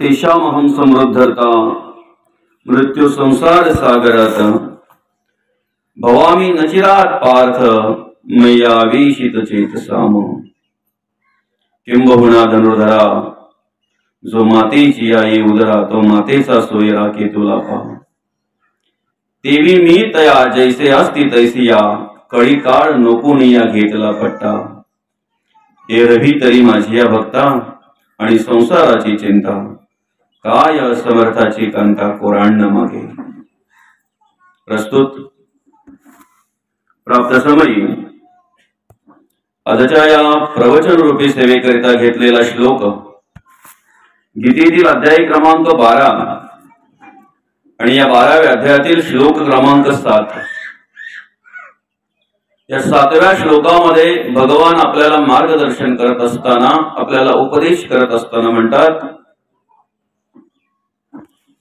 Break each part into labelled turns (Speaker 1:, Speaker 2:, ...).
Speaker 1: तेषामहं समृद्धता मृत्यु संसार सागरात भवामी नचिरात पार्थ मय्यावेशित चेतसाम। किंबहुना धनुर्धरा जो मातेची आई उदरा तो मातेचा सोयरा केतुला पहा। देवी मी तया जैसे असती तैसी या कळी काळ नोकुनिया घेतला पट्टा। एरवी तरी माझी या भक्ता आणि संसाराची चिंता काय असमर्थाची कांता कोरांड मागे। प्रस्तुत प्राप्त समयी आजच्या या प्रवचन रूपी सेवेकरिता घेतलेला श्लोक गीतेतील अध्याय क्रमांक 12 आणि या 12व्या अध्यायातील श्लोक क्रमांक 7। या 7व्या श्लोकामध्ये भगवान आपल्याला मार्गदर्शन करत असताना, आपल्याला उपदेश करत असताना म्हणतात,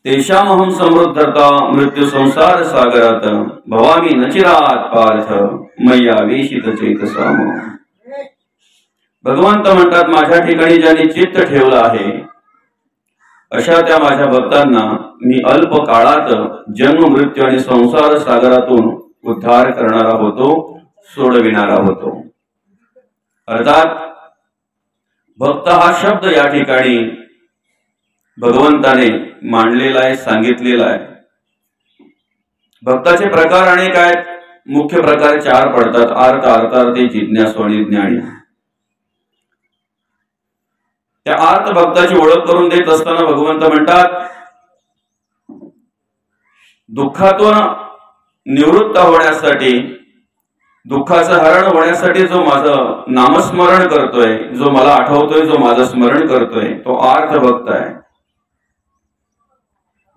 Speaker 1: तेषामहं समृद्धता मृत्यु संसार सागरात भवामी नचिरात पार्थ मय्यावेशित चेतसाम। भगवंत म्हणतात, माझ्या ठिकाणी ज्यांनी चित्त ठेवलं आहे अशा त्या माझ्या भक्तांना मी अल्प काळात जन्म मृत्यू आणि संसार सागरातून उद्धार करणारा होतो, सोडविणारा होतो। अर्थात भक्त हा शब्द या ठिकाणी भगवंताने मांडलेला आहे, सांगितलेला आहे। भक्ताचे प्रकार अनेक आहेत, मुख्य प्रकार 4 पडतात: आर्त, अर्थार्थी, जिज्ञासू आणि ज्ञानी। त्या आर्त भक्ताची ओळख करून देत असताना भगवंत म्हणतात, दुःखातून निवृत्त होण्यासाठी, दुःखाचं हरण होण्यासाठी जो माझं नामस्मरण करतोय, जो मला आठवतोय, जो माझं स्मरण करतोय, तो आर्त भक्त आहे।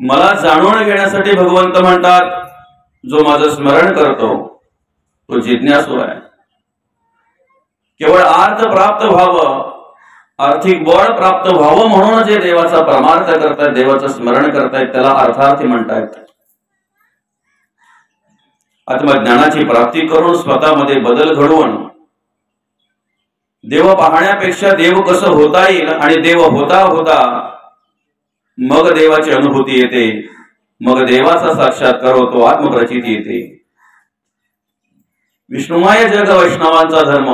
Speaker 1: मला जाणून घेण्यासाठी भगवंत म्हणतात, जो माझं स्मरण करतो तो जिज्ञासू आहे। केवळ अर्थ प्राप्त व्हावं, आर्थिक बळ प्राप्त व्हावं म्हणून जे देवाचा परमार्थ करतायत, देवाचं स्मरण करतायत, त्याला अर्थार्थी म्हणतायत। आत्मज्ञानाची प्राप्ती करून स्वतःमध्ये बदल घडवून देव पाहण्यापेक्षा देव कसं होता येईल आणि देव होता होता मग देवाची अनुभूती येते, मग देवाचा साक्षात्कार होतो, आत्मप्रचिती येते। विष्णुमय जग वैष्णवांचा धर्म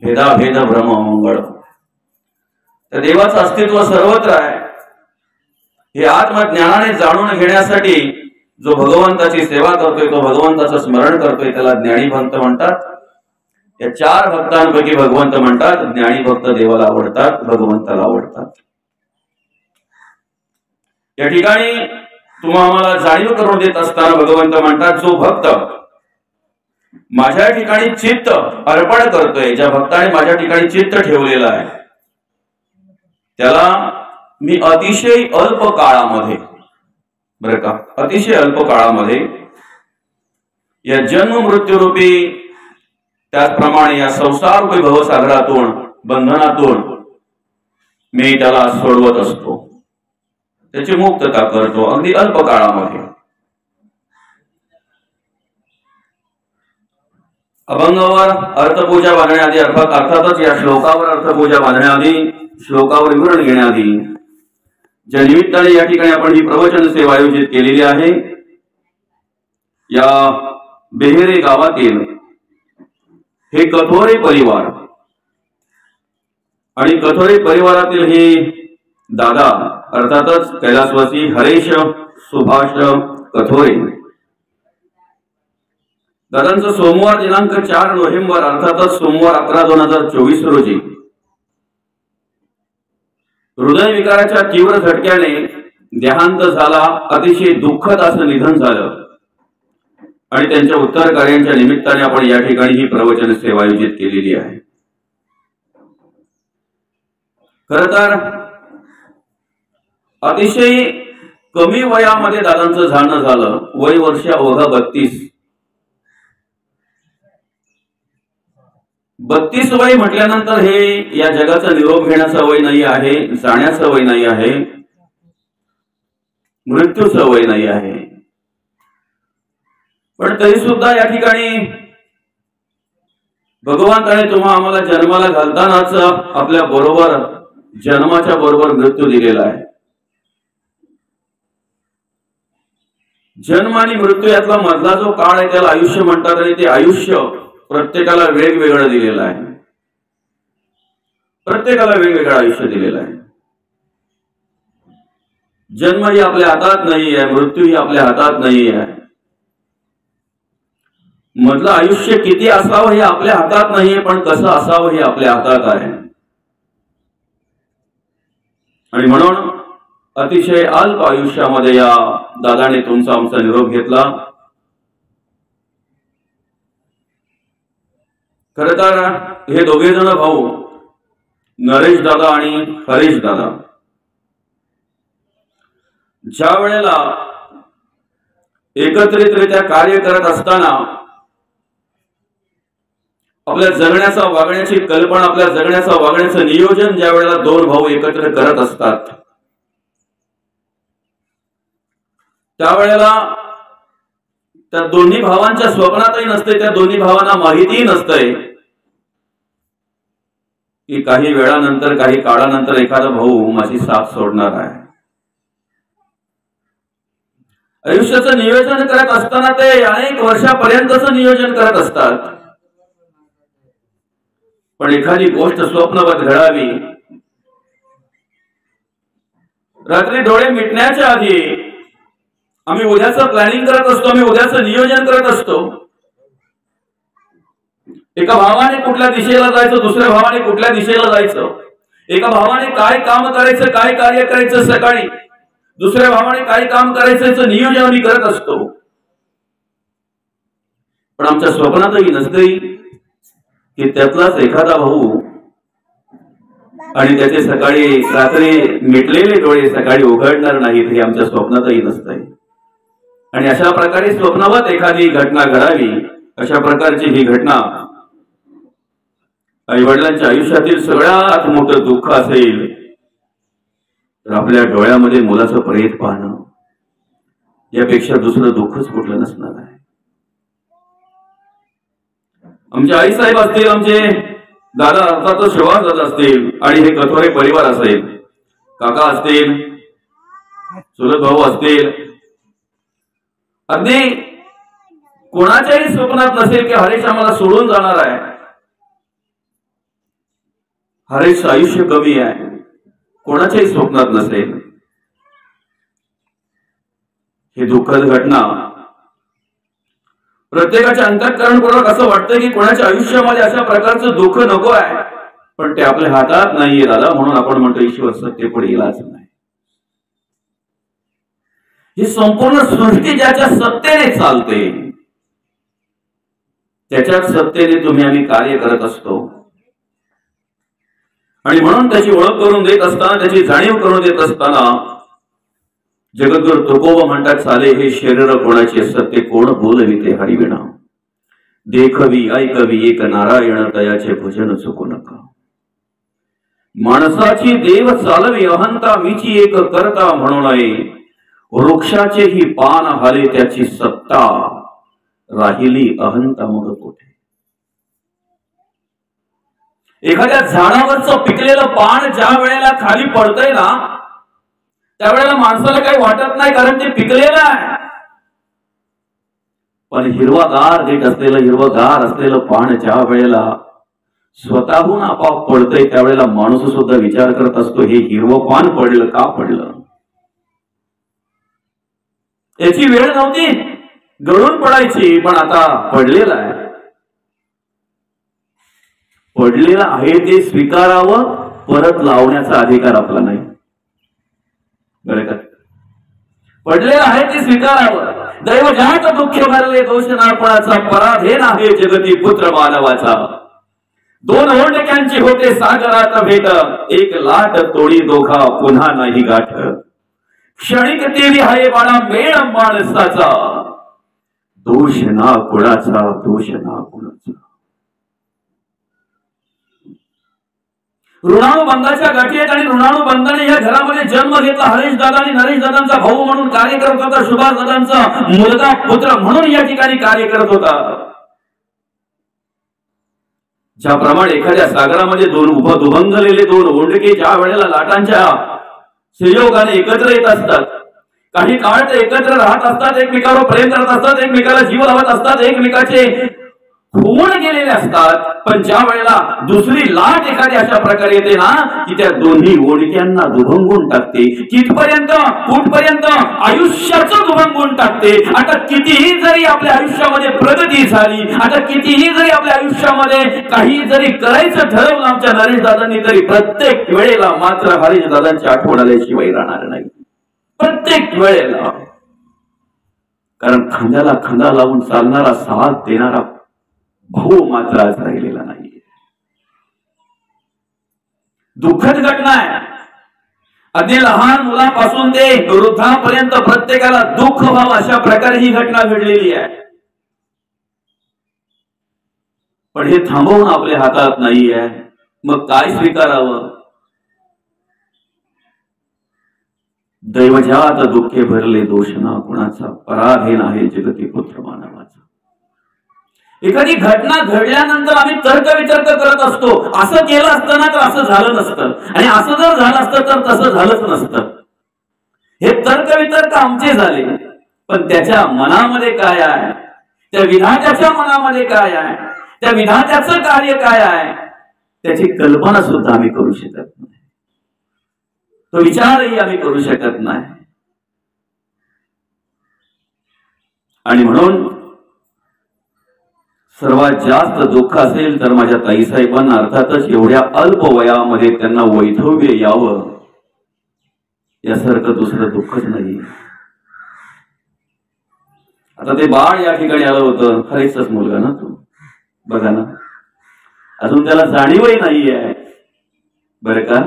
Speaker 1: भेदाभेद भ्रम मंगळ। तर देवाचं अस्तित्व सर्वत्र आहे। हे आत्मज्ञानाने जाणून घेण्यासाठी जो भगवंताची सेवा करतोय, तो भगवंताचं स्मरण करतोय, त्याला ज्ञानी भक्त म्हणतात। या 4 भक्तांपैकी भगवंत म्हणतात, ज्ञानी भक्त देवाला आवडतात, भगवंताला आवडतात। या ठिकाणी तुम्हाला जाणीव करून देत असताना भगवंत म्हणतात, जो भक्त माझ्या ठिकाणी चित्त अर्पण करतोय, ज्या भक्ताने माझ्या ठिकाणी चित्त ठेवलेलं आहे, त्याला मी अतिशय अल्प काळामध्ये, बरं का, अतिशय अल्प काळामध्ये या जन्म मृत्यू रूपी, त्याचप्रमाणे या संसार रूपी भवसागरातून, बंधनातून मी त्याला सोडवत असतो, त्याची मुक्तता करतो अगदी अल्प काळामध्ये। अभंगावर अर्थपूजा बांधण्याआधी, अर्थातच या श्लोकावर अर्थपूजा बांधण्याआधी, श्लोकावर विवरण घेण्याआधी, ज्या निमित्ताने या ठिकाणी आपण ही प्रवचन सेवा आयोजित केलेली आहे, या बेहेरे गावातील हे कथोरे परिवार आणि कथोरे परिवारातील हे दादा, अर्थातच कैलासवासी हरेश सुभाष कथोरे, दादांचं सोमवार दिनांक 4 नोव्हेंबर अर्थातच सोमवार 11/2024 रोजी हृदयविकाराच्या तीव्र झटक्याने देहांत झाला। अतिशय दुःखद असं निधन झालं आणि त्यांच्या उत्तर कार्यांच्या निमित्ताने आपण या ठिकाणी ही प्रवचन सेवा आयोजित केलेली आहे। खरं तर अतिशय कमी वयामध्ये दादांचं जाणं झालं, वय वर्ष अवघा 32 वय म्हटल्यानंतर हे या जगाचा निरोप घेण्याचं वय नाही आहे, जाण्याचं वय नाही आहे, मृत्यूचं वय नाही आहे। पण तरी सुद्धा या ठिकाणी भगवंताने आम्हाला जन्माला घालतानाच आपल्या बरोबर जन्माच्या बरोबर मृत्यू दिलेला आहे. जन्म आणि मृत्यू यातला मधला जो काळ आहे त्याला आयुष्य म्हणतात आणि ते आयुष्य प्रत्येकाला वेगवेगळं दिलेलं आहे. प्रत्येकाला वेगवेगळं आयुष्य दिलेलं आहे. जन्म ही आपल्या हातात नाही आहे, मृत्यू ही आपल्या हातात नाही आहे. मधलं आयुष्य किती असावं हे आपल्या हातात नाहीये, पण कसं असावं हे आपल्या हातात आहे. आणि म्हणून अतिशय अल्प आयुष्यामध्ये या दादाने तुमचा आमचा निरोप घेतला. खर तर हे दोघे जण भाऊ नरेश दादा आणि हरीश दादा ज्या वेळेला एकत्रितरित्या कार्य करत असताना आपल्या जगण्याचा वागण्याची कल्पना, आपल्या जगण्याचा वागण्याचं नियोजन ज्या वेळेला दोन भाऊ एकत्र करत असतात त्यावेळेला त्या दोन्ही भावांच्या स्वप्नातही नसते, त्या दोन्ही भावांना माहितीही नसतंय की काही वेळानंतर, काही काळानंतर एखादा भाऊ माझी साथ सोडणार आहे. आयुष्याचं नियोजन करत असताना ते अनेक वर्षापर्यंतच नियोजन करत असतात. पण एखादी गोष्ट स्वप्नवत घडावी, रात्री डोळे मिटण्याच्या आधी आम्ही उद्याचं प्लॅनिंग करत असतो, आम्ही उद्याचं नियोजन करत असतो. एका भावाने कुठल्या दिशेला जायचं, दुसऱ्या भावाने कुठल्या दिशेला जायचं, एका भावाने काय काम करायचं, काय कार्य करायचं सकाळी, दुसऱ्या भावाने काय काम करायचं याचं नियोजन आम्ही करत असतो. पण आमच्या स्वप्नातही नसते की त्यातलाच एखादा भाऊ आणि त्याचे सकाळी रात्री मिटलेले डोळे सकाळी उघडणार नाहीत हे आमच्या स्वप्नातही नसतंय. आणि अशा प्रकारे स्वप्नावत एखादी घटना घडावी, अशा प्रकारची ही घटना आई वडिलांच्या आयुष्यातील सगळ्यात मोठं दुःख असेल तर आपल्या डोळ्यामध्ये मुलाचं प्रेत पाहणं यापेक्षा दुसरं दुःखच कुठलं नसणार आहे. आमचे आई साहेब असतील, आमचे दादा अर्थातच श्रीवास दादा असतील आणि हे कथोरे परिवार असेल, काका असतील, चुलत भाऊ असतील, अगदी कोणाच्याही स्वप्नात नसेल की हरीश आम्हाला सोडून जाणार आहे, हरीश आयुष्य कमी आहे, कोणाच्याही स्वप्नात नसेल. ही दुःखद घटना प्रत्येकाच्या अंतःकरणपूर्वक असं वाटतं की कोणाच्या आयुष्यामध्ये अशा प्रकारचं दुःख नको आहे, पण ते आपल्या हातात नाहीये दादा. म्हणून आपण म्हणतो ईश्वर सत्य पुढे इलाज नाही. ही संपूर्ण सृष्टी ज्याच्या सत्तेने चालते त्याच्याच सत्तेने तुम्ही आम्ही कार्य करत असतो. आणि म्हणून त्याची ओळख करून देत असताना, त्याची जाणीव करून देत असताना जगद्गुरु तुकोबा म्हणतात, साले हे शरीर कोणाचे सत्य कोण बोलविते हरिविना, देखवी ऐकवी एक नारायण तयाचे भजन चुकू नका. माणसाची देव चालवी अहंता मीची एक करता म्हणून, वृक्षाचे ही पान हाले त्याची सत्ता, राहिली अहंता मग कुठे. एखाद्या झाडावरचं पिकलेलं पान ज्या वेळेला खाली पडतंय ना त्यावेळेला माणसाला काही वाटत नाही, कारण ते पिकलेलं आहे. पण हिरवागार देठ असलेलं, हिरवगार असलेलं पान ज्या वेळेला स्वतःहून आपोआप पडतंय त्यावेळेला माणूस सुद्धा विचार करत असतो, हे हिरवं पान पडलं का पडलं. याची वेळ नव्हती गळून पडायची, पण आता पडलेला आहे. पडलेलं आहे ते स्वीकारावं, परत लावण्याचा अधिकार आपला नाही. बरं का? पडलेलं आहे ते स्वीकारावं. दैव ज्यात दुःख भरले दोष नापणाचा, पराधीन आहे जगती पुत्र मानवाचा. दोन ओंडक्यांची होते सागरात भेट, एक लाट तोडी दोघा पुन्हा नाही गाठ. क्षणिक तेवी आहे बाळा मेळ माणसाचा, दोष ना कुणाचा, दोष ना कुणाचा. ऋणानुबंधाच्या गाठी आहेत आणि ऋणानुबंधाने या घरामध्ये जन्म घेतला. हरीश दादा आणि नरेश दादांचा भाऊ म्हणून कार्य करत होता, सुभाष दादांचा मुलगा पुत्र म्हणून या ठिकाणी कार्य करत होता. ज्याप्रमाणे एखाद्या सागरामध्ये दुभंगलेले दोन ओंडके ज्या वेळेला लाटांच्या संयोगाने एकत्र येत असतात, काही काळ ते एकत्र राहत असतात, एकमेकावर प्रेम करत असतात, एकमेकाला जीव लावत असतात, एकमेकाचे होऊन गेलेले असतात, पण ज्या वेळेला दुसरी लाट एखादी अशा प्रकारे येते ना की त्या दोन्ही ओंडक्यांना दुभंगून टाकते, कितपर्यंत कुठपर्यंत आयुष्याचं दुभंगून टाकते. आता कितीही जरी आपल्या आयुष्यामध्ये प्रगती झाली, आता कितीही जरी आपल्या आयुष्यामध्ये काही जरी करायचं ठरवलं आमच्या नरेश दादांनी, तरी प्रत्येक वेळेला मात्र हरीश दादांची आठवण आल्याशिवाय राहणार नाही, प्रत्येक वेळेला. कारण खांद्याला खांदा लावून चालणारा, साथ देणारा भाऊ मात्र आज राहिलेला नाही. दुःखद घटना आहे. अगदी लहान मुलापासून ते वृद्धापर्यंत प्रत्येकाला दुःख व्हावं अशा प्रकारे ही घटना घडलेली आहे. पण हे थांबवून आपल्या हातात नाही आहे. मग काय स्वीकारावं? दैवजात दुःखे भरले दोष ना कुणाचा, पराधीन आहे जगती पुत्र मानवाचा. एखादी घटना घडल्यानंतर आम्ही तर्कवितर्क करत असतो, असं केलं असतं ना तर असं झालं नसतं, आणि असं जर झालं असतं तर तसं झालंच नसतं. हे तर्कवितर्क आमचे झाले, पण त्याच्या मनामध्ये काय आहे, त्या विधात्याच्या मनामध्ये काय आहे, त्या विधात्याचं कार्य काय आहे, त्याची कल्पना सुद्धा आम्ही करू शकत नाही, तो विचारही आम्ही करू शकत नाही. आणि म्हणून सर्वात जास्त दुःख असेल तर माझ्या ताईसाहेबांना, अर्थातच एवढ्या अल्प वयामध्ये त्यांना वैधव्य यावं यासारखं दुसरं दुःखच नाही. आता ते बाळ या ठिकाणी आलं होतं, हरीशचाच मुलगा ना तो, बघा ना, अजून त्याला जाणीवही नाहीये बरं का.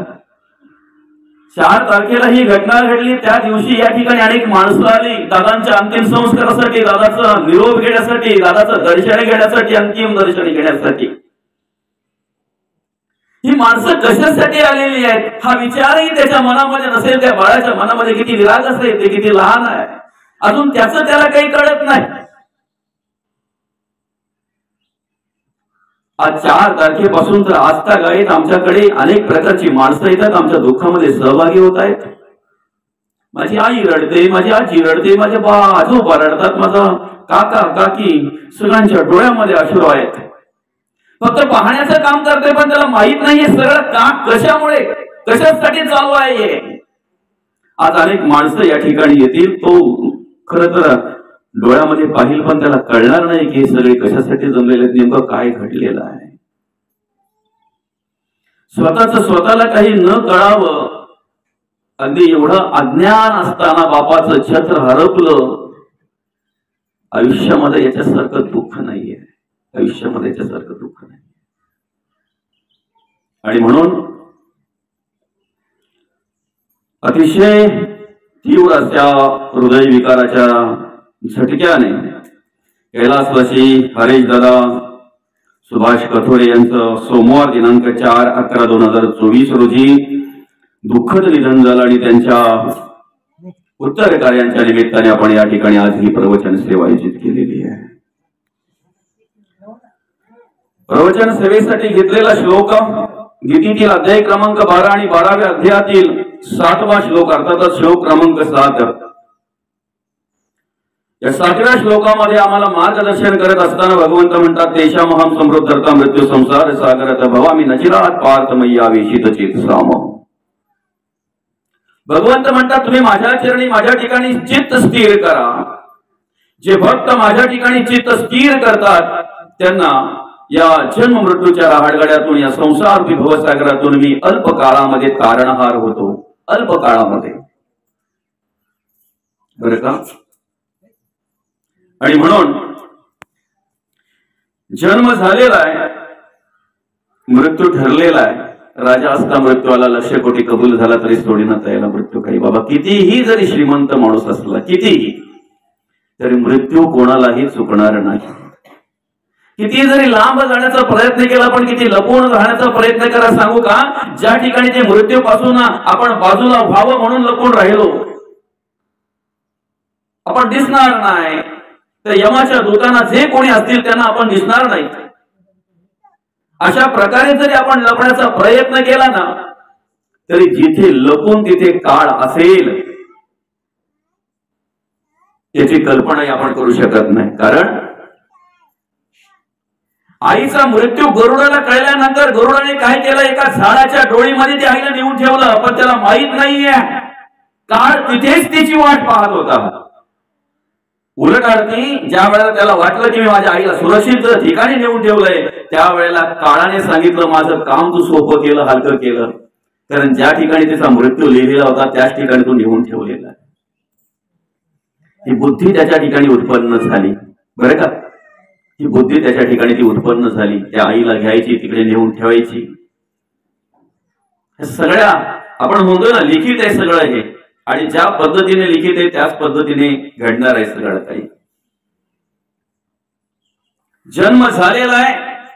Speaker 1: 4 तारखेला ही घटना घडली, त्या दिवशी या ठिकाणी अनेक माणसं आली दादांच्या अंतिम संस्कारासाठी, दादाचा निरोप घेण्यासाठी, दादाचं दर्शन घेण्यासाठी, अंतिम दर्शन घेण्यासाठी. ही माणसं कशासाठी आलेली आहेत हा विचारही त्याच्या मनामध्ये नसेल. त्या बाळाच्या मनामध्ये किती विराग असेल, ते किती लहान आहे, अजून त्याचं त्याला काही कळत नाही. आज 4 तारखेपासून तर आजतागायत आमच्याकडे अनेक प्रकारची माणसं येतात, आमच्या दुःखामध्ये सहभागी होत आहेत. माझी आई रडते, माझी आजी रडते, माझे आजोबा रडतात, माझा काका काकी सगळ्यांच्या डोळ्यामध्ये अश्रू आहेत. फक्त पाहण्याचं काम करते, पण त्याला माहित नाहीये सगळं का, कशामुळे, कशासाठी चालू आहे. आज अनेक माणसं या ठिकाणी येतील, तो खरं तर डोळ्यामध्ये पाहिल, पण त्याला कळणार नाही की हे सगळे कशासाठी जमलेले, नेमकं काय घडलेलं आहे. स्वतःला काही न कळावं, अगदी एवढं अज्ञान असताना बापाचं छत्र हरपलं. आयुष्यामध्ये याच्यासारखं दुःख नाहीये, आयुष्यामध्ये याच्यासारखं दुःख नाही. आणि म्हणून अतिशय तीव्र अशा हृदयविकाराच्या झटक्याने कैलासवासी हरीश दादा सुभाष कथोरे यांचं सोमवार दिनांक 4/11/2024 रोजी दुःखद निधन झालं. आणि त्यांच्या उत्तर कार्यांच्या निमित्ताने आपण या ठिकाणी आज ही प्रवचन सेवा आयोजित केलेली आहे. प्रवचन सेवेसाठी घेतलेला श्लोक गीतेतील अध्याय क्रमांक 12 आणि 12व्या अध्यायातील 7वा श्लोक, अर्थातच श्लोक क्रमांक 7. या 7व्या श्लोकामध्ये आम्हाला मार्गदर्शन करत असताना भगवंत म्हणतात, तेषामहं समृद्धता मृत्यू संसार सागरात भवामी नचिरात पार्थ मय्या वेशित चेतसाम. भगवंत म्हणतात, तुम्ही माझ्या चरणी माझ्या ठिकाणी चित्त स्थिर करा. जे भक्त माझ्या ठिकाणी चित्त स्थिर करतात त्यांना या जन्म मृत्यूच्या राहाडगाड्यातून, या संसार भवसागरातून मी अल्प काळामध्ये तारणहार होतो, अल्प काळामध्ये, बरं का. आणि म्हणून जन्म झालेला आहे, मृत्यू ठरलेला आहे. राजा असता मृत्यू आला, 1,00,000 कोटी कबूल झाला तरी सोडीनं त्याला मृत्यू काही. बाबा कितीही जरी श्रीमंत माणूस असला, कितीही, तरी मृत्यू कोणालाही चुकणार नाही. किती जरी लांब जाण्याचा प्रयत्न केला, पण किती लपून राहण्याचा प्रयत्न करा, सांगू का, ज्या ठिकाणी ते मृत्यूपासून आपण बाजूला व्हावं म्हणून लपून राहिलो, आपण दिसणार नाही. तर यमाच्या दूतांना जे कोणी असतील त्यांना आपण दिसणार नाही. अशा प्रकारे जरी आपण लपण्याचा प्रयत्न केला ना, तरी जिथे लपून तिथे काळ असेल याची कल्पनाही आपण करू शकत नाही. कारण आईचा मृत्यू गरुडाला कळल्यानंतर गरुडाने काय केलं, एका झाडाच्या डोळीमध्ये ते आईला नेऊन ठेवलं. पण त्याला माहित नाहीये काळ तिथेच तिची वाट पाहत होता. उलट अर्थी ज्या वेळेला त्याला वाटलं की मी माझ्या आईला सुरक्षित ठिकाणी नेऊन ठेवलंय, त्यावेळेला काळाने सांगितलं माझं काम तू सोपं केलं, हलकं केलं. कारण ज्या ठिकाणी त्याचा मृत्यू लिहिलेला होता त्याच ठिकाणी तो नेऊन ठेवलेला आहे. ही बुद्धी त्याच्या ठिकाणी उत्पन्न झाली. बरं का, ही बुद्धी त्याच्या ठिकाणी ती उत्पन्न झाली. त्या आईला घ्यायची, तिकडे नेऊन ठेवायची. सगळ्या आपण म्हणतोय ना, लिखित आहे सगळं हे. आणि ज्या पद्धतीने लिखित आहे त्याच पद्धतीने घडणार आहे सगळं काही. जन्म झालेला आहे,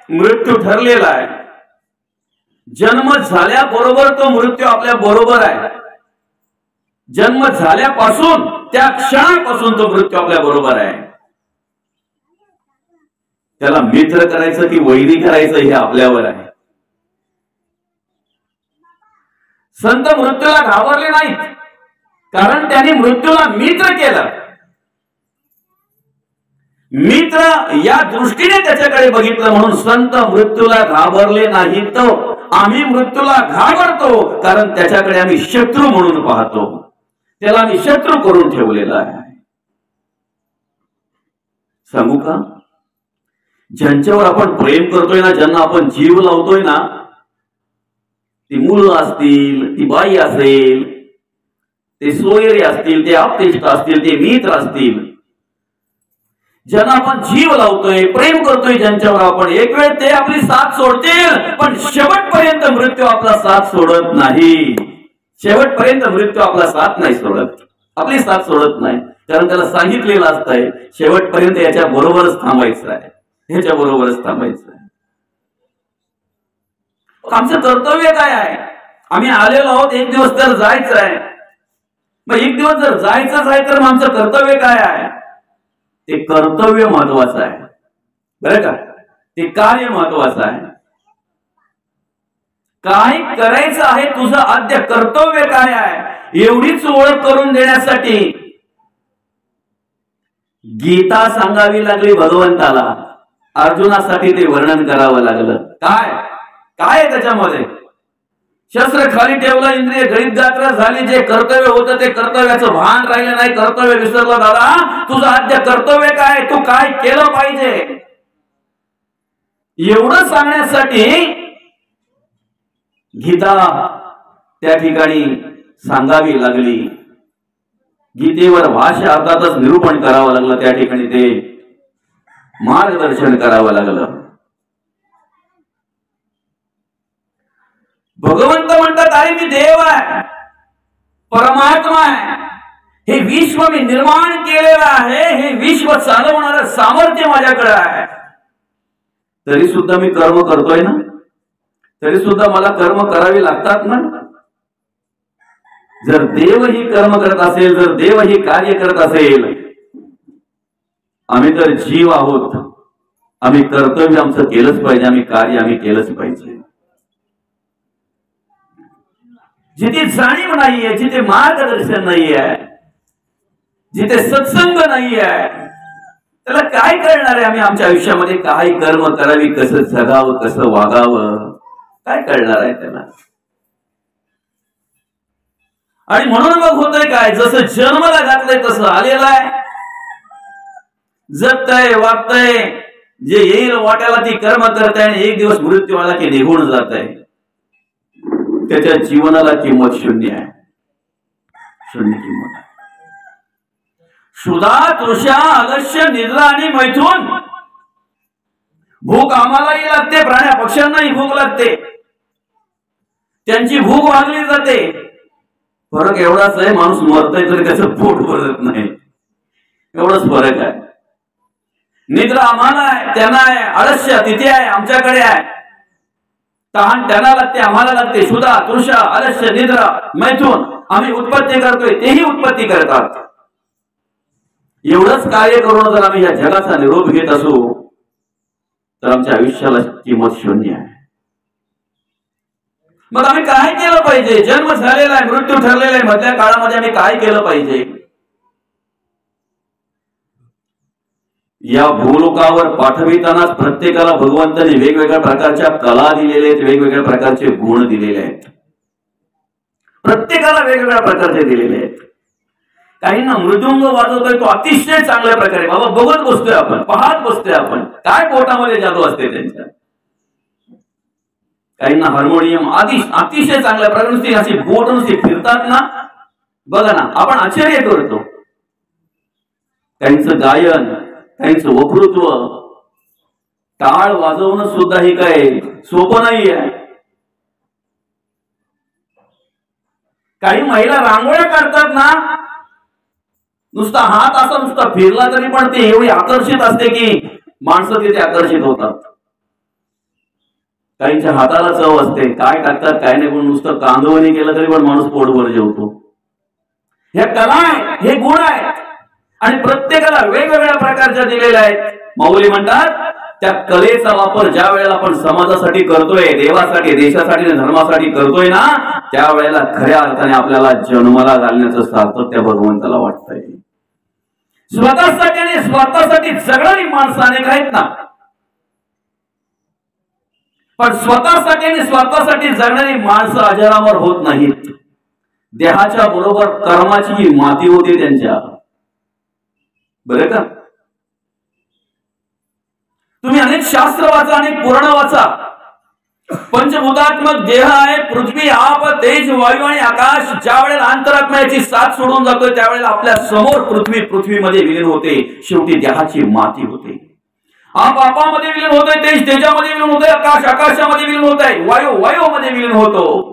Speaker 1: मृत्यू ठरलेला आहे. जन्म झाल्याबरोबर तो मृत्यू आपल्या बरोबर आहे. जन्म झाल्यापासून त्या क्षणापासून तो मृत्यू आपल्या बरोबर आहे. त्याला मित्र करायचं की वैरी करायचं हे आपल्यावर आहे. संत मृत्यूला घाबरले नाहीत, कारण त्यांनी मृत्यूला मित्र केलं. मित्र या दृष्टीने त्याच्याकडे बघितलं, म्हणून संत मृत्यूला घाबरले नाहीत. आम्ही मृत्यूला घाबरतो कारण त्याच्याकडे आम्ही शत्रू म्हणून पाहतो. त्याला आम्ही शत्रू करून ठेवलेला आहे. सांगू का, ज्यांच्यावर आपण प्रेम करतोय ना, ज्यांना आपण जीव लावतोय ना, ती मुलं असतील, ती बाई असेल, ते सोयरे असतील, ते आप्तेष्ट असतील, ते मित्र असतील, ज्यांना आपण जीव लावतोय, प्रेम करतोय, ज्यांच्यावर आपण, एक वेळ ते आपली साथ सोडतील, पण शेवटपर्यंत मृत्यू आपला साथ सोडत नाही. शेवटपर्यंत मृत्यू आपला साथ नाही सोडत, आपली साथ सोडत नाही. कारण त्याला सांगितलेलं असतंय शेवटपर्यंत याच्या बरोबरच थांबायचं आहे, ह्याच्या बरोबरच थांबायचं आहे. आमचं कर्तव्य काय आहे? आम्ही आलेलो आहोत, एक दिवस तर जायचं आहे. मग एक दिवस जर जायचंच आहे तर आमचं कर्तव्य काय आहे? ते कर्तव्य महत्वाचं आहे, बरं का. ते कार्य महत्वाचं आहे. काय करायचं आहे, तुझं आद्य कर्तव्य काय आहे, एवढीच ओळख करून देण्यासाठी गीता सांगावी लागली भगवंताला. अर्जुनासाठी ते वर्णन करावं लागलं. काय काय आहे त्याच्यामध्ये? शस्त्र खाली ठेवलं, इंद्रिय गळीत गात्र झाली, जे कर्तव्य होतं ते कर्तव्याचं भान राहिलं नाही, कर्तव्य विसरलं. दादा, तुझं आद्य कर्तव्य काय, तू काय केलं पाहिजे, एवढं सांगण्यासाठी गीता त्या ठिकाणी सांगावी लागली. गीतेवर भाष्य अर्थातच निरूपण करावं लागलं, त्या ठिकाणी ते मार्गदर्शन करावं लागलं. भगवंत म्हणतात, अरे मी देव आहे, परमात्मा आहे, हे विश्व मी निर्माण केलेलं आहे, हे विश्व चालवणारं सामर्थ्य माझ्याकडे आहे. तरी सुद्धा मी कर्म करतोय ना, तरी सुद्धा मला कर्म करावी लागतात ना. जर देव ही कर्म करत असेल, जर देव ही कार्य करत असेल, आम्ही तर जीव आहोत, आम्ही कर्तव्य आमचं केलंच पाहिजे, आम्ही कार्य आम्ही केलंच पाहिजे. जिथे जाणीव नाहीये, जिथे मार्गदर्शन नाहीये, जिथे सत्संग नाहीये, त्याला काय करणार आहे? आम्ही आमच्या आयुष्यामध्ये काय कर्म करावी, कसं जगावं, कसं वागावं, काय कळणार आहे त्याला? आणि म्हणून मग होतंय काय, जसं जन्माला घातलंय तसं आलेलं आहे, जगतंय, वागतंय, जे येईल वाट्याला ती कर्म करताय, आणि एक दिवस मृत्यू आला की निघून जात आहे. त्याच्या जीवनाला किंमत शून्य आहे, शून्य किंमत आहे. क्षुधा, तृषा, आलस्य, निद्रा आणि मैथून, भूक आम्हालाही लागते, प्राण्या पक्ष्यांनाही भूक लागते, त्यांची भूक भागली जाते. फरक एवढाच आहे, माणूस मरतोय तरी त्याचं पोट भरत नाही, एवढाच फरक आहे. निद्रा आम्हाला आहे, त्यांना आहे, आलस्य तिथे आहे, आमच्याकडे आहे. तहान त्यांना लागते, आम्हाला लागते. क्षुधा, तृषा, आलस्य, निद्रा, मैथून, आम्ही उत्पत्ती करतोय, तेही उत्पत्ती करतात. एवढंच कार्य करून जर आम्ही या जगाचा निरोप घेत असू तर आमच्या आयुष्याला किंमत शून्य आहे. मग आम्ही काय केलं पाहिजे? जन्म झालेला आहे, मृत्यू ठरलेला आहे, मधल्या काळामध्ये आम्ही काय केलं पाहिजे? या भूलोकावर पाठवितानाच प्रत्येकाला भगवंताने वेगवेगळ्या प्रकारच्या कला दिलेल्या आहेत, वेगवेगळ्या प्रकारचे गुण दिलेले आहेत, प्रत्येकाला वेगवेगळ्या प्रकारचे दिलेले आहेत. काहींना मृदुंग वाजवतोय तो अतिशय चांगल्या प्रकारे, बाबा बघत बसतोय आपण, पाहत बसतोय आपण, काय पोटामध्ये जादू असते त्यांच्या. काहींना हार्मोनियम अतिशय चांगल्या प्रकारे अशी बोट नुसती फिरतात ना, बघा ना, आपण आश्चर्य करतो. काहींचं गायन, काहींचं वक्तृत्व, टाळ वाजवणं सुद्धा हे काय सोपं नाही आहे. काही महिला रांगोळ्या काढतात ना, नुसता हात असा नुसता फिरला तरी पण ते एवढी आकर्षित असते की माणसं तिथे आकर्षित होतात. काहींच्या हाताला चव असते, काय टाकतात काय नाही, पण नुसतं कांदवणी केलं तरी पण माणूस पोटभर जेवतो. हे कला आहे, हे गुण आहेत आणि प्रत्येकाला वेगवेगळ्या प्रकारच्या दिलेल्या आहेत. माऊली म्हणतात त्या कलेचा वापर ज्या वेळेला आपण समाजासाठी करतोय, देवासाठी, देशासाठी, धर्मासाठी करतोय ना, त्यावेळेला खऱ्या अर्थाने आपल्याला जन्माला घालण्याचं सार्थक त्या भगवंताला वाटतंय. स्वतःसाठी आणि स्वार्थासाठी जगणारी माणसं अनेक आहेत ना, पण स्वतःसाठी आणि स्वार्थासाठी जगणारी माणसं अजरामर होत नाहीत. देहाच्या बरोबर कर्माची माती होते त्यांच्या, बरं का. तुम्ही अनेक शास्त्र वाचा, अनेक पुराण वाचा. पंचभूतात्मक देह आहे, पृथ्वी, आप, तेज, वायू आणि आकाश. ज्या वेळेला अंतरात्म्याची साथ सोडून जातोय त्यावेळेला आपल्या समोर पृथ्वीमध्ये विलीन होते, शेवटी देहाची माती होते. आप आपामध्ये विलीन होतोय, तेज तेजामध्ये विलीन होतोय, आकाश आकाशामध्ये विलीन होत आहे, वायू वायूमध्ये विलीन होतो.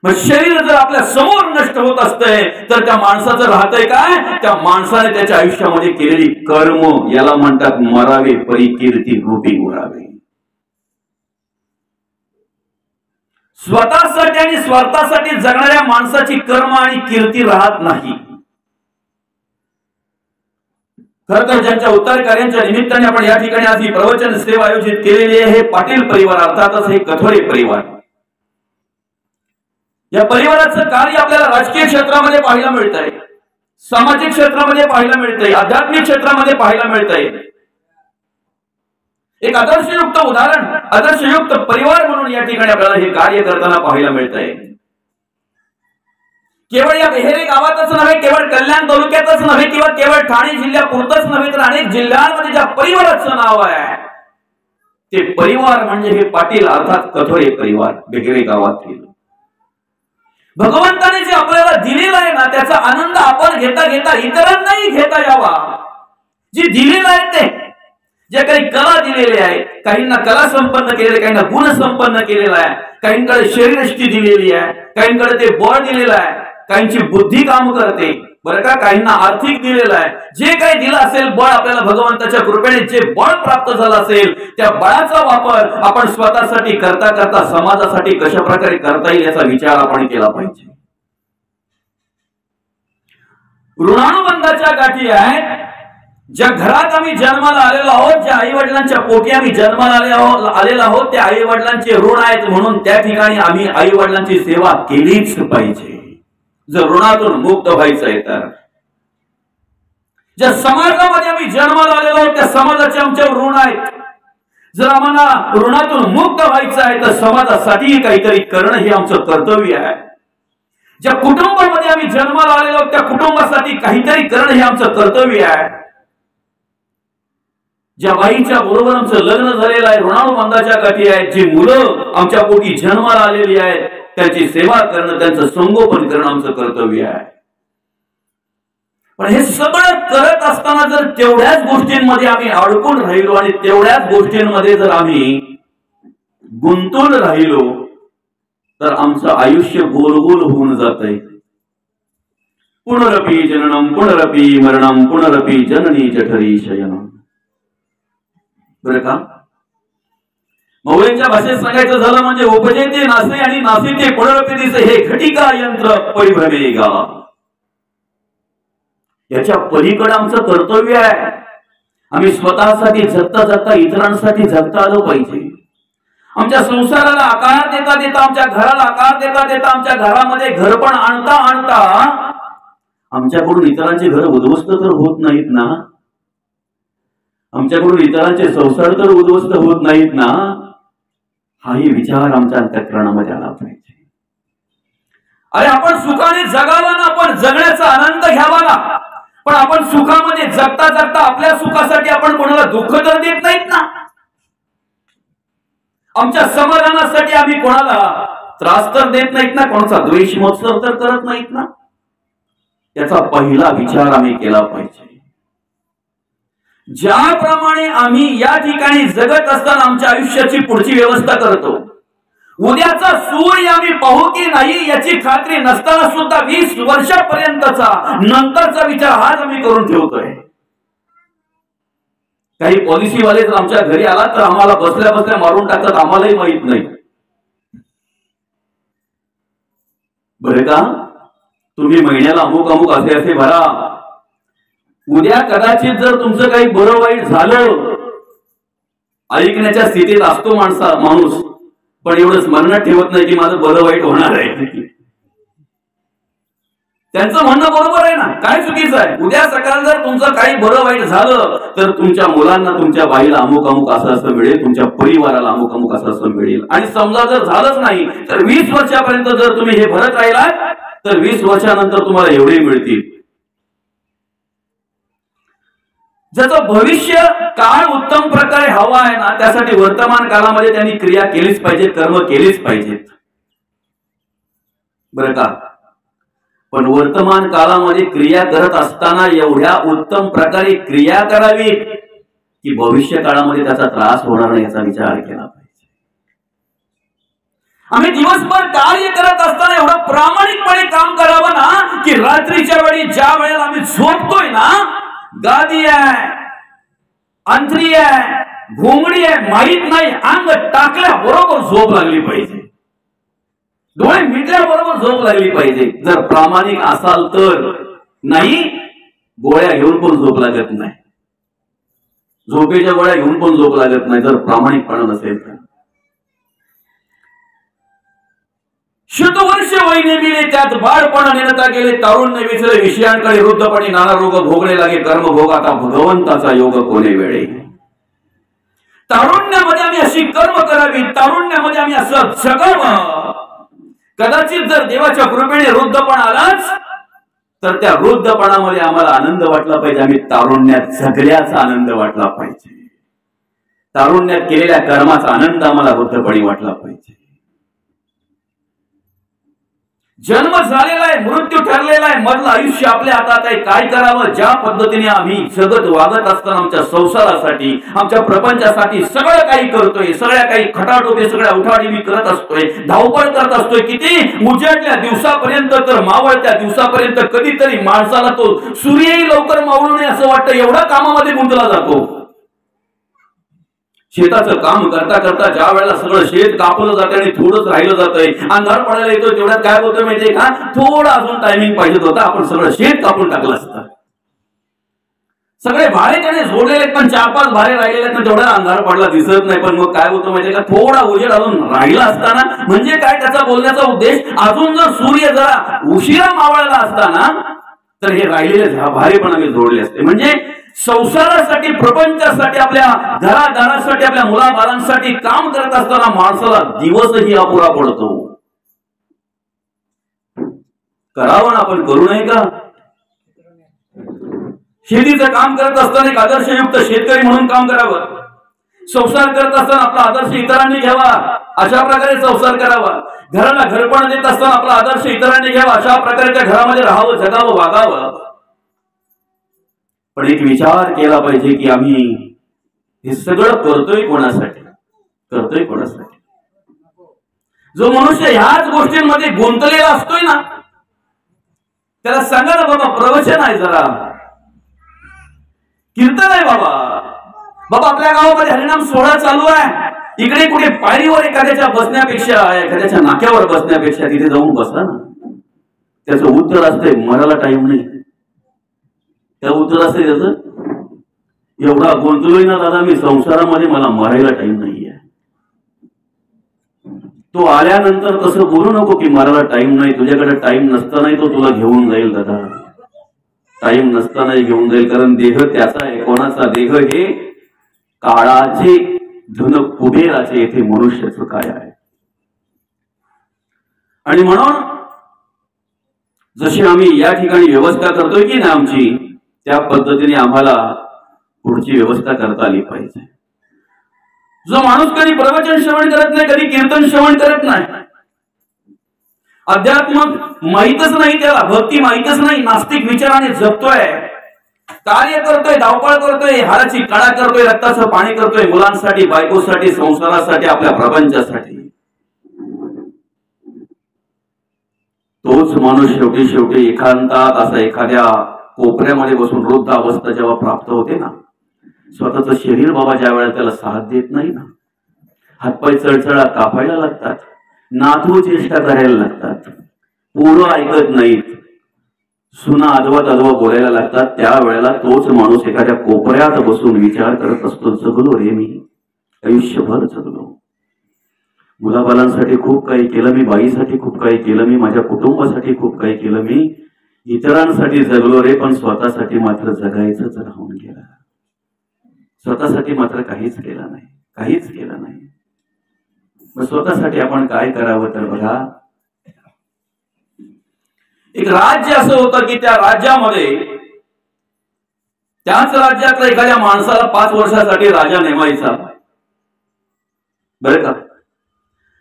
Speaker 1: मग शरीर जर आपल्या समोर नष्ट होत असतंय तर त्या माणसाचं राहतंय काय? त्या माणसाने त्याच्या आयुष्यामध्ये केलेली कर्म, याला म्हणतात मरावे परी कीर्ती रूपी उरावे. स्वतःसाठी आणि स्वार्थासाठी जगणाऱ्या माणसाची कर्म आणि कीर्ती राहत नाही. खर तर ज्यांच्या उतार कार्यांच्या निमित्ताने आपण या ठिकाणी आज ही प्रवचन सेवा आयोजित केलेली आहे, हे पाटील परिवार, अर्थातच हे कथोरे परिवार. या परिवाराचं कार्य आपल्याला राजकीय क्षेत्रामध्ये पाहायला मिळत आहे, सामाजिक क्षेत्रामध्ये पाहायला मिळतंय, आध्यात्मिक क्षेत्रामध्ये पाहायला मिळतंय. एक आदर्शयुक्त उदाहरण, आदर्शयुक्त परिवार म्हणून या ठिकाणी आपल्याला हे कार्य करताना पाहायला मिळतंय. केवळ या बेहेरे गावातच नव्हे, केवळ कल्याण तालुक्यातच नव्हे, किंवा केवळ ठाणे जिल्ह्यापुरतच नव्हे, तर अनेक जिल्ह्यांमध्ये ज्या परिवाराचं नाव आहे ते परिवार म्हणजे हे पाटील अर्थात कथोरे परिवार, बेहेरे गावातील. भगवंताने जे आपल्याला दिलेलं आहे ना, त्याचा आनंद आपण घेता घेता इतरांनाही घेता यावा. जे दिलेलं आहे ते, जे काही कला दिलेले आहेत, काहींना कला संपन्न केलेले, काहींना गुण संपन्न केलेला आहे, काहींकडे शरीरयष्टी दिलेली आहे, काहींकडे ते बळ दिलेलं आहे, काहींची बुद्धी काम करते, बरं का, काहींना आर्थिक दिलेलं आहे. जे काही दिलं असेल बळ आपल्याला भगवंताच्या कृपेने, जे बळ प्राप्त झालं असेल त्या बळाचा वापर आपण स्वतःसाठी करता करता समाजासाठी कशा प्रकारे करता येईल याचा विचार आपण केला पाहिजे. ऋणानुबंधाच्या गाठी आहेत. ज्या घरात आम्ही जन्माला आलेलो आहोत, ज्या आई वडिलांच्या पोटी आम्ही जन्माला आलेलो आहोत, त्या आई वडिलांचे ऋण आहेत, म्हणून त्या ठिकाणी आम्ही आई वडिलांची सेवा केलीच पाहिजे जर ऋणातून मुक्त व्हायचं आहे तर. ज्या समाजामध्ये आम्ही जन्माला आलेलो आहोत त्या समाजाचे आमच्यावर ऋण आहेत. जर आम्हाला ऋणातून मुक्त व्हायचं आहे तर समाजासाठी काहीतरी करणं हे आमचं कर्तव्य आहे. ज्या कुटुंबामध्ये आम्ही जन्माला आलेलो आहोत त्या कुटुंबासाठी काहीतरी करणं हे आमचं कर्तव्य आहे. ज्या बाईच्या बरोबर आमचं लग्न झालेलं आहे, ऋणानुबंधाच्या गाठी आहेत, जी मुलं आमच्या पोटी जन्माला आलेली आहेत त्यांची सेवा करणं, त्यांचं संगोपन करणं आमचं कर्तव्य आहे. पण हे सगळं करत असताना जर तेवढ्याच गोष्टींमध्ये आम्ही अडकून राहिलो आणि तेवढ्याच गोष्टींमध्ये जर आम्ही गुंतून राहिलो तर आमचं आयुष्य गोलगोल होऊन जातंय. पुनरपी जननम पुनरपी मरणम पुनरपी जननी जठरी शयनम. बरं का, मौलींच्या भाषेत सांगायचं झालं म्हणजे उपजे ते नासे आणि नासे ते पुनरपी दिसे, हे घटिका यंत्र परिभ्रमेगा. याच्या पलीकडे आमचं कर्तव्य आहे. आम्ही स्वतःसाठी जगता जगता इतरांसाठी जगता आलं पाहिजे. आमच्या संसाराला आकार देता देता, आमच्या घराला आकार देता देता, आमच्या घरामध्ये घरपण आणता आणता आमच्याकडून इतरांचे घर उद्ध्वस्त तर होत नाहीत ना? आमच्याकडून इतरांचे संसार तर उद्ध्वस्त होत नाहीत ना? हाही विचार आमच्या अंतःकरणामध्ये आला पाहिजे. अरे आपण सुखाने जगावा ना, आपण जगण्याचा आनंद घ्यावा ना, पण आपण सुखामध्ये जगता जगता आपल्या सुखासाठी आपण कोणाला दुःख तर देत नाहीत ना? आमच्या समाधानासाठी आम्ही कोणाला त्रास तर देत नाहीत ना? कोणाचा द्वेष मत्सर तर करत नाहीत ना? याचा पहिला विचार आम्ही केला पाहिजे. ज्याप्रमाणे आम्ही या ठिकाणी जगत असताना आमच्या आयुष्याची पुढची व्यवस्था करतो, उद्याचा सूर्य आम्ही पाहू की नाही याची खात्री नसताना सुद्धा 20 वर्षापर्यंतचा नंतरचा विचार आज आम्ही करून ठेवतोय. काही पॉलिसीवाले जर आमच्या घरी आला तर आम्हाला बसल्या बसल्या मारून टाकतात, आम्हालाही माहित नाही. बरं का, तुम्ही महिन्याला अमुक अमुक असे असे भरा. उद्या कदाचित जर तुमचं काही बरं वाईट झालं, ऐकण्याच्या स्थितीत असतो माणूस, पण एवढं स्मरणात ठेवत नाही की माझं बरं वाईट होणार आहे. त्यांचं म्हणणं बरोबर आहे ना, काय चुकीचं आहे? उद्या सकाळ जर तुमचं काही बरं वाईट झालं तर तुमच्या मुलांना, तुमच्या बाईला अमुक अमुक असं असं मिळेल, तुमच्या परिवाराला अमुक अमुक असं असं मिळेल. आणि समजा जर झालंच नाही तर 20 वर्षापर्यंत जर तुम्ही हे भरत राहिलात तर 20 वर्षानंतर तुम्हाला एवढे मिळतील. ज्याचं भविष्य काळ उत्तम प्रकारे हवा आहे ना, त्यासाठी वर्तमान काळामध्ये त्यांनी क्रिया केलीच पाहिजेत, कर्म केलीच पाहिजेत. बरं का, पण वर्तमान काळामध्ये क्रिया करत असताना एवढ्या उत्तम प्रकारे क्रिया करावी की भविष्य काळामध्ये त्याचा त्रास होणार नाही याचा विचार केला पाहिजे. आम्ही दिवसभर कार्य करत असताना एवढं प्रामाणिकपणे काम करावं ना की रात्रीच्या वेळी ज्या वेळेला आम्ही झोपतोय ना, गादी आहे, अंतरी आहे, घोंगडी आहे, माहित नाही, अंग टाकल्या बरोबर झोप लागली पाहिजे, डोळे मिटल्या बरोबर झोप लागली पाहिजे. जर प्रामाणिक असाल तर. नाही, गोळ्या घेऊन पण झोप लागत नाही, झोपेच्या गोळ्या घेऊन पण झोप लागत नाही जर प्रामाणिकपणा नसेल तर. शतवर्ष वैने मिळे त्यात बाळपणा नेता गेले, तारुण्य विसरले विषयांकडे, वृद्धपणी नाना रोग भोगणे लागे, कर्म भोग आता भगवंताचा योग कोणे वेळे. तारुण्यामध्ये आम्ही अशी कर्म करावी, तारुण्यामध्ये आम्ही असं जगावं. कदाचित जर देवाच्या कृपेने वृद्धपण आलाच तर त्या वृद्धपणामध्ये आम्हाला आनंद वाटला पाहिजे. आम्ही तारुण्यात जगल्याचा आनंद वाटला पाहिजे, तारुण्यात केलेल्या कर्माचा आनंद आम्हाला वृद्धपणी वाटला पाहिजे. जन्म झालेला आहे, मृत्यू ठरलेला आहे, मधलं आयुष्य आपल्या हातात आहे. काय करावं? ज्या पद्धतीने आम्ही जगत वागत असताना आमच्या संसारासाठी, आमच्या प्रपंचासाठी सगळं काही करतोय, सगळ्या काही खटाटोपे, सगळ्या उठाडीवी करत असतोय, धावपळ करत असतोय. किती उजेडल्या दिवसापर्यंत तर मावळत्या दिवसापर्यंत कधीतरी माणसाला तो सूर्यही लवकर मावळू नये असं वाटतं, एवढा कामामध्ये गुंतला जातो. शेताचं काम करता करता ज्या वेळेला सगळं शेत कापलं जातं आणि थोडंच राहिलं जातंय, अंधार पडायला येतो, तेवढ्यात काय होतं माहितीये का? थोडं अजून टायमिंग पाहिजे होतं, आपण सगळं शेत कापून टाकलं असतं. सगळे भारे त्याने जोडलेले, पण 4-5 भारे राहिलेले आहेत, तेवढा अंधार पडला दिसत नाही. पण मग काय होतं माहितीये का? थोडा उजेड अजून राहिला असताना, म्हणजे काय त्याचा बोलण्याचा उद्देश, अजून जर सूर्य जरा उशिरा मावळला असताना तर हे राहिलेले भारे पण आम्ही जोडले असते. म्हणजे संसारासाठी, प्रपंचासाठी, आपल्या घरादारासाठी, आपल्या मुलाबाळांसाठी काम करत असताना माणसाला दिवसही अपुरा पडतो. करावं ना, आपण करू नये का? शेतीचं काम करत असताना एक आदर्शयुक्त शेतकरी म्हणून काम करावं. संसार करत असताना आपला आदर्श इतरांनी घ्यावा, अशा प्रकारे संसार करावा. घराला घरपण देत असताना आपला आदर्श इतरांनी घ्यावा, अशा प्रकारे त्या घरामध्ये राहावं, जगावं, वागावं. पण एक विचार केला पाहिजे की आम्ही हे सगळं करतोय कोणासाठी? करतोय कोणासाठी? जो मनुष्य ह्याच गोष्टींमध्ये गुंतलेला असतोय ना, त्याला सांगा ना बाबा, प्रवचन आहे, जरा कीर्तन आहे बाबा, बाबा आपल्या गावामध्ये हरिनाम सोहळा चालू आहे, इकडे कुठे पायरीवर एखाद्याच्या बसण्यापेक्षा, एखाद्याच्या नाक्यावर बसण्यापेक्षा तिथे जाऊन बसा ना. त्याचं उत्तर असते, मराला टाइम नाही. त्या उत्तर असते त्याचं, एवढा गुंतलोय ना दादा मी संसारामध्ये, मला मरायला टाइम नाहीये. तो आल्यानंतर तसं बोलू नको की मला टाइम नाही, तुझ्याकडे टाइम नसतानाही तो तुला घेऊन जाईल दादा, टाइम नसतानाही घेऊन जाईल. कारण देह त्याचा आहे. कोणाचा देह? हे काळाचे धन कुबेराचे. येथे मनुष्याचं काय आहे? आणि म्हणून जशी आम्ही या ठिकाणी व्यवस्था करतोय की ना आमची, त्या पद्धतीने आम्हाला पुढची व्यवस्था करता आली पाहिजे. जो माणूस कधी प्रवचन श्रवण करत नाही, कधी कीर्तन श्रवण करत नाही, अध्यात्म माहीतच नाही, त्याला भक्ती माहीतच नाही, नास्तिक विचाराने जगतोय, कार्य करतोय, धावपळ करतोय, हाडाची काळा करतोय, रक्ताचं पाणी करतोय, मुलांसाठी, बायकोसाठी, संसारासाठी, आपल्या प्रपंचासाठी, तोच माणूस शेवटी एकांतात असा एखाद्या कोपऱ्यामध्ये बसून वृद्ध अवस्था जेव्हा प्राप्त होते ना, स्वतःचं शरीर बाबा ज्या वेळेला त्याला साथ देत नाही ना, हातपाय चळचळा कापायला लागतात, नातू चेष्टा करायला लागतात, पोरं ऐकत नाहीत, सुना अधवा बोलायला लागतात, त्यावेळेला तोच माणूस एखाद्या कोपऱ्यात बसून विचार करत असतो, जगलो रे मी, आयुष्यभर जगलो, मुलाबालांसाठी खूप काही केलं मी, बाईसाठी खूप काही केलं मी, माझ्या कुटुंबासाठी खूप काही केलं मी, इतरांसाठी जगलो रे, पण स्वतःसाठी मात्र जगायचंच राहून गेलं. स्वतःसाठी मात्र काहीच केलं नाही, काहीच केलं नाही. मग स्वतःसाठी आपण काय करावं? तर बघा, एक राज्य असं होतं की त्या राज्यामध्ये त्याच राज्यातल्या एखाद्या माणसाला 5 वर्षासाठी राजा नेमायचा. बरं का?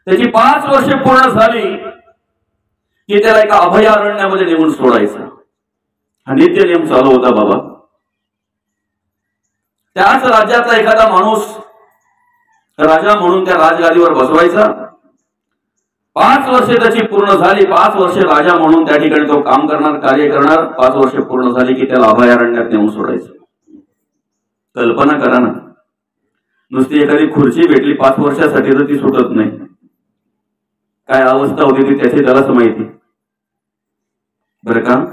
Speaker 1: त्याची 5 वर्ष पूर्ण झाली की त्याला एका अभयारण्यामध्ये नेऊन सोडायचा. हा नित्य नियम चालू होता बाबा. त्याच राज्यातला एखादा माणूस राजा म्हणून त्या राजगादीवर बसवायचा. 5 वर्षे त्याची पूर्ण झाली, 5 वर्षे राजा म्हणून त्या ठिकाणी तो काम करणार, कार्य करणार. 5 वर्षे पूर्ण झाली की त्याला अभयारण्यात नेऊन सोडायचं. कल्पना करा ना, नुसती एखादी खुर्ची भेटली 5 वर्षासाठी तर ती सुटत नाही. काय अवस्था होती ती त्याची त्यालाच माहिती. बरं का?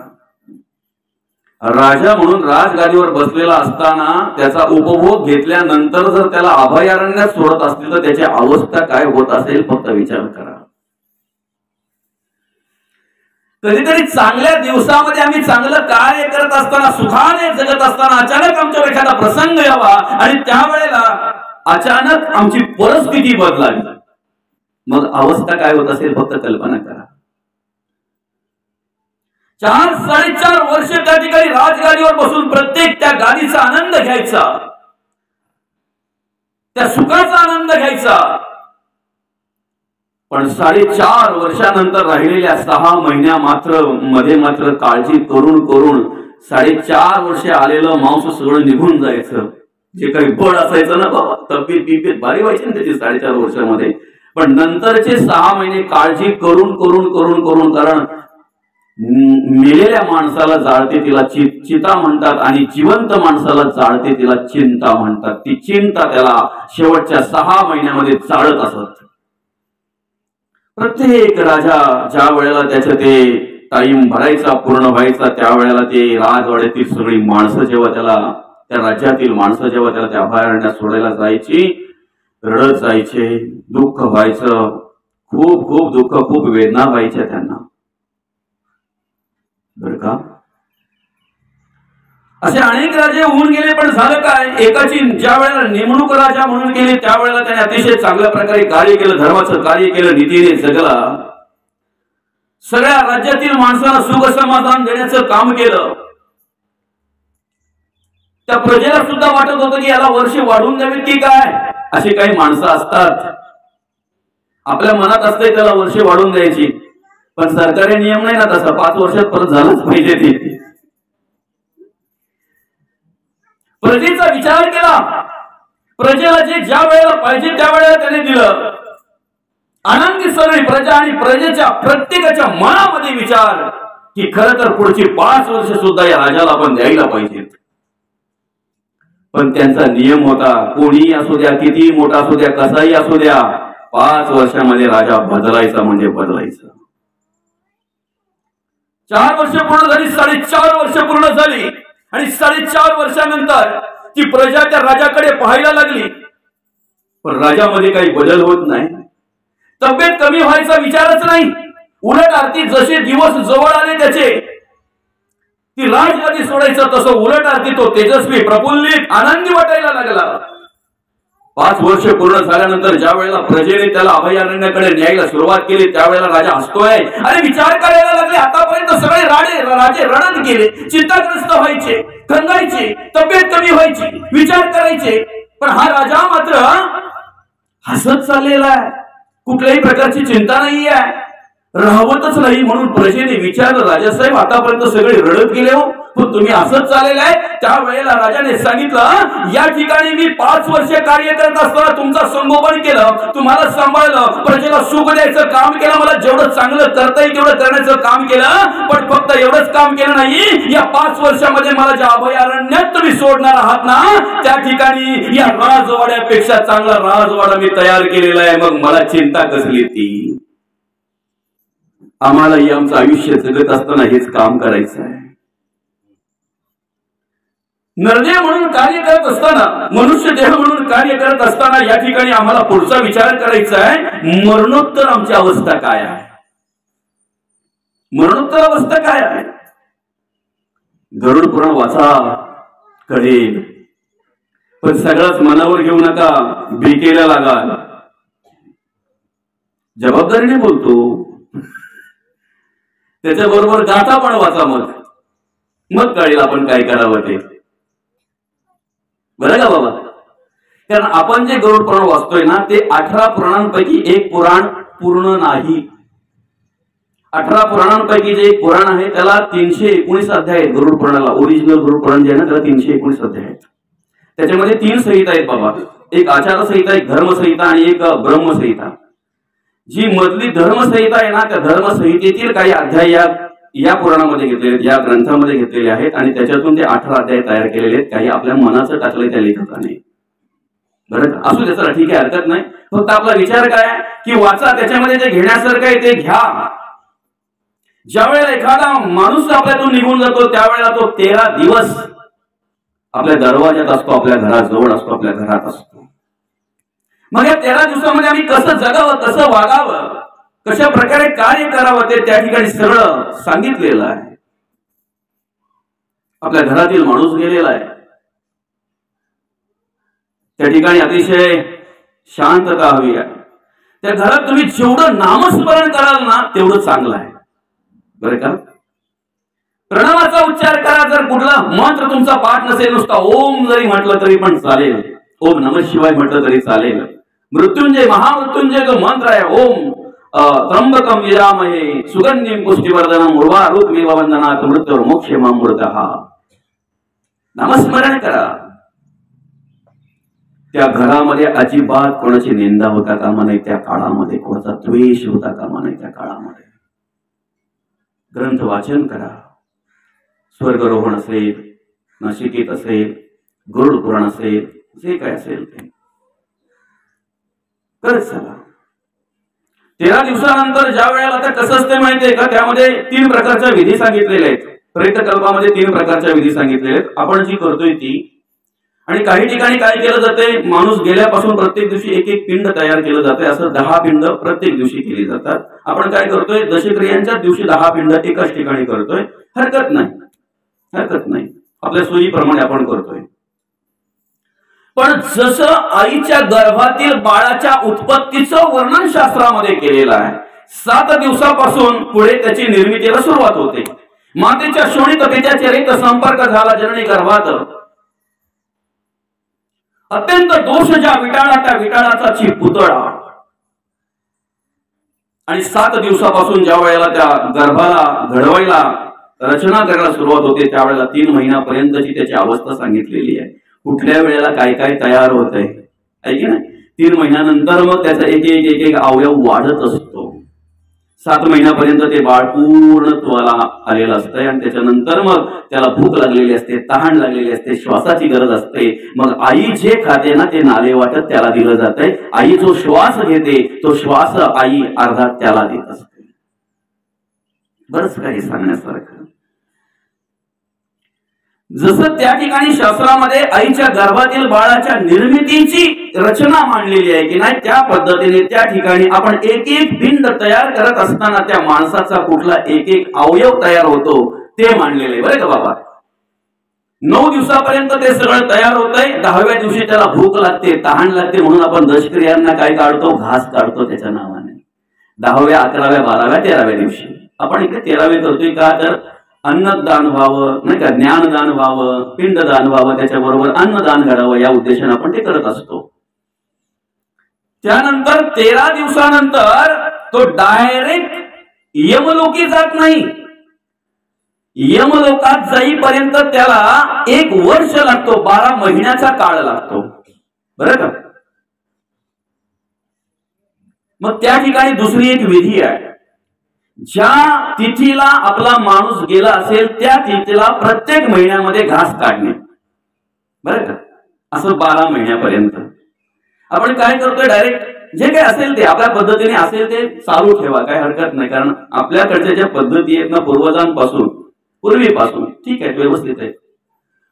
Speaker 1: राजा म्हणून राजगादीवर बसलेला असताना त्याचा उपभोग घेतल्यानंतर जर त्याला अभयारण्यात सोडत असतील तर त्याची अवस्था काय होत असेल फक्त विचार करा. कधीतरी चांगल्या दिवसामध्ये आम्ही चांगलं कार्य करत असताना, सुखाने जगत असताना अचानक आमच्यावर एखादा प्रसंग यावा आणि त्यावेळेला अचानक आमची परिस्थिती बदलावी, मग अवस्था काय होत असेल फक्त कल्पना करा. 4-4.5 वर्ष त्या ठिकाणी राजगादीवर बसून प्रत्येक त्या गादीचा आनंद घ्यायचा, त्या सुखाचा आनंद घ्यायचा. पण 4.5 वर्षानंतर राहिलेल्या 6 महिन्या मात्र काळजी करून 4.5 वर्षे आलेलं मांस सगळं निघून जायचं. जे काही बळ असायचं ना बाबा, तब्येत भारी व्हायची ना त्याची 4.5 वर्षामध्ये. पण नंतरचे 6 महिने काळजी करून कारण मेलेल्या माणसाला जाळते तिला चिता म्हणतात आणि जिवंत माणसाला जाळते तिला चिंता म्हणतात. ती चिंता त्याला शेवटच्या 6 महिन्यामध्ये चाळत असत. प्रत्येक राजा ज्या वेळेला त्याचं ते टाइम भरायचा, पूर्ण व्हायचा, त्यावेळेला ते राजवाड्यातील सगळी माणसं जेव्हा त्याला, त्या राज्यातील माणसं जेव्हा त्याला त्या अभयारण्यात सोडायला जायची, रडत जायचे, दुःख व्हायचं, खूप दुःख, खूप वेदना व्हायच्या त्यांना. बरं का? असे अनेक राजे होऊन गेले. पण झालं काय, एकाची ज्या वेळेला नेमणूक राजा म्हणून केली त्यावेळेला त्याने अतिशय चांगल्या प्रकारे कार्य केलं, धर्माचं कार्य केलं, नीतीने जगला, सगळ्या राज्यातील माणसांना सुख समाधान देण्याचं काम केलं. त्या प्रजेला सुद्धा वाटत होतं की याला वर्ष वाढवून द्यावीत की काय. अशी काही माणसं असतात, आपल्या मनात असते त्याला वर्ष वाढवून द्यायची, पण सरकारी नियम नाही ना तसा. 5 वर्षात परत झालंच पाहिजे. ते प्रजेचा विचार केला, प्रजेला जे ज्या वेळेला पाहिजे त्या वेळेला त्याने दिलं. आनंदी सगळी प्रजा आणि प्रजेच्या प्रत्येकाच्या मनामध्ये विचार की खरं तर पुढची 5 वर्ष सुद्धा या राजाला आपण द्यायला पाहिजेत. पण त्यांचा नियम होता, कोणी असू द्या, किती मोठा असू द्या, कसाही असू द्या, 5 वर्षामध्ये राजा बदलायचा म्हणजे बदलायचा. 4 वर्ष पूर्ण झाली, 4.5 वर्ष पूर्ण झाली आणि 4.5 वर्षानंतर ती प्रजा त्या राजाकडे पाहायला लागली. पण राजामध्ये काही बदल होत नाही. तब्येत कमी व्हायचा विचारच नाही. उलट आरती जसे दिवस जवळ आले त्याचे ती राजगादी सोडायचं, तसं उलट आरती तो तेजस्वी, प्रफुल्लित, आनंदी वाटायला लागला. 5 वर्ष पूर्ण झाल्यानंतर ज्या वेळेला प्रजेने त्याला अभयारण्याकडे न्यायला सुरुवात केली त्यावेळेला राजा हसतोय. अरे विचार करायला लागले, आतापर्यंत सगळे राजे रडत गेले, चिंताग्रस्त व्हायचे, खंगायचे, तब्येत कमी व्हायची, विचार करायचे, पण हा राजा मात्र हसत चाललेला आहे. कुठल्याही प्रकारची चिंता नाही आहे, राहवतच नाही. म्हणून प्रजेने विचारलं, राजासाहेब आतापर्यंत सगळे रडत गेले हो, पण तुम्ही असंच चाललेलं आहे. त्यावेळेला राजाने सांगितलं, या ठिकाणी मी 5 वर्ष कार्य करत असताना तुमचं संगोपन केलं, तुम्हाला सांभाळलं, प्रजेला सुख द्यायचं काम केलं, मला जेवढं चांगलं करता येईल तेवढं करण्याचं काम केलं. पण फक्त एवढंच काम केलं नाही, या 5 वर्षामध्ये मला ज्या अभयारण्यात तुम्ही सोडणार आहात ना, त्या ठिकाणी या राजवाड्यापेक्षा चांगला राजवाडा मी तयार केलेला आहे. मग मला चिंता कसली ती? आम्हालाही आमचं आयुष्य जगत असताना हेच काम करायचं आहे. नरदेव म्हणून कार्य करत असताना, मनुष्य देह म्हणून कार्य करत असताना या ठिकाणी आम्हाला पुढचा विचार करायचा आहे, मरणोत्तर आमची अवस्था काय आहे? मरणोत्तर अवस्था काय आहे? गरुड पुराण वाचा, कळेल. पण सगळंच मनावर घेऊ नका, भीकेला लागाल. जबाबदारीने बोलतो. त्याच्याबरोबर गाथा पण वाचा, मग कळेल आपण काय करावं ते. बरं का बाबा? कारण आपण जे गरुड पुराण वाचतोय ना, ते 18 पुराणांपैकी एक पुराण पूर्ण नाही. 18 पुराणांपैकी जे एक पुराण आहे त्याला 319 अध्याय आहेत. गरुड पुराणाला ओरिजिनल गरुड पुराण जे आहे ना त्याला 319 अध्याय आहेत. त्याच्यामध्ये 3 संहिता आहेत बाबा. एक आचारसंहिता, एक धर्मसंहिता आणि एक ब्रह्मसंहिता. जी मधली धर्मसंहिता आहे ना, त्या धर्मसंहितेतील काही अध्याय या पुराणामध्ये घेतलेले, या ग्रंथामध्ये घेतलेले आहेत आणि त्याच्यातून ते 18 अध्याय तयार केलेले आहेत. काही आपल्या मनाचं टाकलंय त्या लेखकाने. बरं का? असू दे, चला ठीक आहे, हरकत नाही. फक्त आपला विचार काय की वाचा, त्याच्यामध्ये जे घेण्यासारखं आहे ते घ्या. ज्या वेळेला एखादा माणूस आपल्यातून निघून जातो त्यावेळेला तो 13 दिवस आपल्या दरवाज्यात असतो, आपल्या घराजवळ असतो, आपल्या घरात असतो. मग या 13 दिवसामध्ये आम्ही कसं जगावं, कसं वागावं, कशा प्रकारे कार्य करावं ते त्या ठिकाणी सरळ सांगितलेलं आहे. आपल्या घरातील माणूस गेलेला आहे, त्या ठिकाणी अतिशय शांतता हवी आहे. त्या घरात तुम्ही जेवढं नामस्मरण कराल ना तेवढं चांगलं आहे. बरं का? प्रणवाचा उच्चार करा. जर कुठला मंत्र तुमचा पाठ नसेल, नुसता ओम जरी म्हटलं तरी पण चालेल, ओम नमः शिवाय म्हटलं तरी चालेल. मृत्युंजय, महामृत्युंजय जो मंत्र आहे, ओम त्र्यंबकम यजामहे सुगंधिं पुष्टिवर्धनम उर्वारुकमेव वंदनात् मृत्युर्मोक्षेमामृतः. नामस्मरण करा. त्या घरामध्ये अजिबात कोणाची निंदा होता कामा नये, त्या काळामध्ये कोणाचा द्वेष होता कामा नये. त्या काळामध्ये ग्रंथ वाचन करा. स्वर्गरोहण असेल, नाशिकेत असेल, गरुड पुराण असेल, जे काय असेल ते करत चला. 13 दिवसानंतर ज्या वेळेला आता कसं असते माहितीये का, त्यामध्ये 3 प्रकारच्या विधी सांगितलेल्या आहेत. प्रेतकल्पामध्ये 3 प्रकारच्या विधी सांगितलेल्या आहेत. आपण जी करतोय ती. आणि काही ठिकाणी काय केलं जाते, माणूस गेल्यापासून प्रत्येक दिवशी एक एक पिंड तयार केलं जाते. असं 10 पिंड प्रत्येक दिवशी केली जातात. आपण काय करतोय, दशक्रियांच्या दिवशी 10 पिंड एकाच ठिकाणी करतोय. हरकत नाही, हरकत नाही, आपल्या सोयीप्रमाणे आपण करतोय. पण जसं आईच्या गर्भातील बाळाच्या उत्पत्तीचं वर्णन शास्त्रामध्ये केलेलं आहे, 7 दिवसापासून पुढे त्याची निर्मितीला सुरुवात होते. मातेच्या शोणीत पित्याच्या रक्त संपर्क झाला जननी गर्भात. अत्यंत दोष ज्या विटाळा, त्या विटाळाचा पुतळा. आणि 7 दिवसापासून ज्या वेळेला त्या गर्भाला घडवायला, रचना करायला सुरुवात होते त्यावेळेला 3 महिन्यापर्यंतची त्याची अवस्था सांगितलेली आहे. कुठल्या वेळेला काय काय तयार होत आहे की नाही. 3 महिन्यानंतर मग त्याचा एक एक एक एक अवयव वाढत असतो. 7 महिन्यापर्यंत ते बाळ पूर्णत्वाला आलेलं असतंय आणि त्याच्यानंतर मग त्याला भूक लागलेली असते, तहान लागलेली असते, श्वासाची गरज असते. मग आई जे खाते ना ते नाले वाटत त्याला दिलं जातंय. आई जो श्वास घेते तो श्वास आई अर्धा त्याला देत असते. बरंच काही सांगण्यासारखं. जसं त्या ठिकाणी शास्त्रामध्ये आईच्या गर्भातील बाळाच्या निर्मितीची रचना मांडलेली आहे की नाही, त्या पद्धतीने त्या ठिकाणी आपण एक एक पिंड तयार करत असताना त्या माणसाचा कुठला एक एक अवयव तयार होतो ते मांडलेले बरे का बाबा. 9 दिवसापर्यंत ते सगळं तयार होतंय. 10व्या दिवशी त्याला भूक लागते, तहान लागते, म्हणून आपण दशक्रियांना काय काढतो, घास काढतो त्याच्या नावाने. 10व्या 11व्या 12व्या 13व्या दिवशी आपण इकडे 13वे करतोय का, तर अन्नदान व्हावं नाही का, ज्ञानदान व्हावं, पिंडदान व्हावं, त्याच्याबरोबर अन्नदान घडावं या उद्देशाने आपण ते करत असतो. त्यानंतर 13 दिवसानंतर तो डायरेक्ट यमलोकी जात नाही. यमलोकात जाईपर्यंत त्याला 1 वर्ष लागतो, 12 महिन्याचा काळ लागतो बरं का. मग त्या ठिकाणी दुसरी एक विधी आहे, ज्या तिथीला आपला माणूस गेला असेल त्या तिथीला प्रत्येक महिन्यामध्ये घास काढणे बरं का. असं 12 महिन्यापर्यंत आपण काय करतोय, डायरेक्ट जे काय असेल ते आपल्या पद्धतीने असेल ते चालू ठेवा, काय हरकत नाही. कारण आपल्याकडच्या ज्या पद्धती आहेत ना पूर्वजांपासून, पूर्वीपासून, ठीक आहे, व्यवस्थित आहे.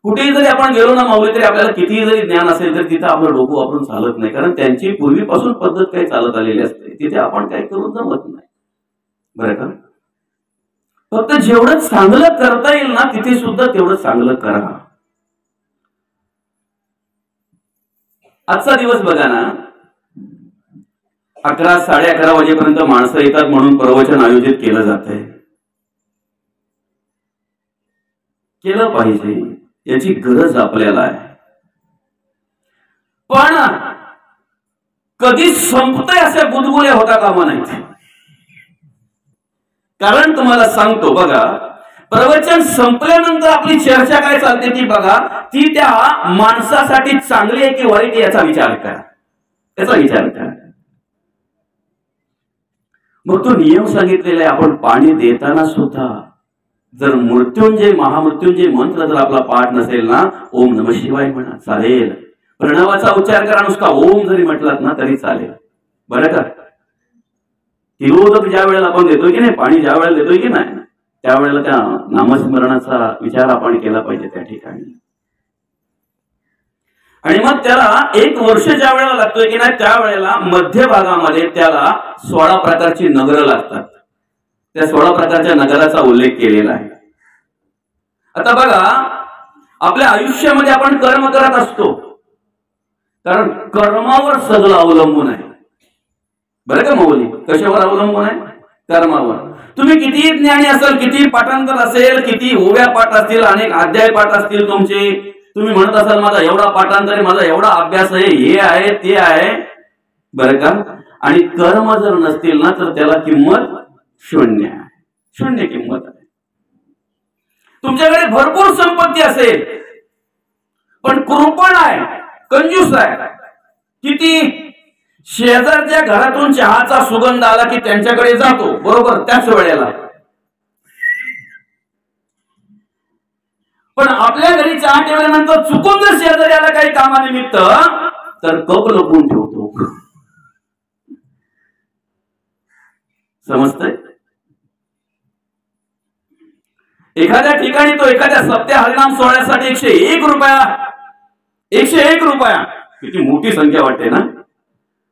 Speaker 1: कुठेही जरी आपण गेलो ना माऊली, तरी आपल्याला कितीही जरी ज्ञान असेल तर तिथं आपलं डोकं वापरून चालत नाही. कारण त्यांची पूर्वीपासून पद्धत काही चालत आलेली असते, तिथे आपण काही करून जमत नाही बरं का. फक्त जेवढं चांगलं करता येईल ना तिथे सुद्धा तेवढं चांगलं करा. आजचा दिवस बघा ना, 11 11:30 वाजेपर्यंत माणसं येतात म्हणून प्रवचन आयोजित केलं जात आहे. केलं पाहिजे, याची गरज आपल्याला आहे. पण कधी संपतंय असे गुदगुले होता कामा नाहीत. कारण तुम्हाला सांगतो बघा, प्रवचन संपल्यानंतर आपली चर्चा काय चालते ती बघा, ती त्या माणसासाठी चांगली आहे की वाईट याचा विचार करा, त्याचा विचार करा. मग तो नियम सांगितलेला आहे, आपण पाणी देताना सुद्धा जर मृत्युंजय महामृत्युंजय मंत्र जर आपला पाठ नसेल ना, ओम नमः शिवाय म्हणा चालेल, प्रणवाचा उच्चार करा, नुसता ओम जरी म्हटलात ना तरी चालेल बरं का. तिरोधक ज्या वेळेला आपण देतोय की नाही, पाणी ज्या वेळेला देतोय की नाही, त्यावेळेला त्या नामस्मरणाचा विचार आपण केला पाहिजे त्या ठिकाणी. आणि मग त्याला 1 वर्ष ज्या वेळेला लागतोय की नाही, त्यावेळेला मध्य भागामध्ये त्याला 16 प्रकारची नगरं लागतात. त्या 16 प्रकारच्या नगराचा उल्लेख केलेला आहे. आता बघा, आपल्या आयुष्यामध्ये आपण कर्म करत असतो, कारण कर्मावर सगळं अवलंबून आहे बरं का माऊली. कशावर अवलंबून आहे, कर्मावर. तुम्ही किती ज्ञानी असाल, किती पाठांतर असेल, किती ओव्या पाठ असतील, अनेक अध्याय पाठ असतील तुमचे, तुम्ही म्हणत असाल माझा एवढा पाठांतर आहे, माझा एवढा अभ्यास आहे, हे आहे ते आहे बरं का. आणि कर्म जर नसतील ना तर त्याला किंमत शून्य आहे, शून्य किंमत आहे. तुमच्याकडे भरपूर संपत्ती असेल पण कृपण आहे, कंजूस आहे. किती शेजारच्या घरातून चहाचा सुगंध आला की त्यांच्याकडे जातो बरोबर त्याच वेळेला, पण आपल्या घरी चहा ठेवल्यानंतर चुकून जर शेजारी आला काही कामानिमित्त तर कप लपवून ठेवतो. समजतंय. एखाद्या ठिकाणी तो एखाद्या सप्त्या हरिनाम सोहळ्यासाठी 101 रुपया, 101 रुपया, किती मोठी संख्या वाटते ना.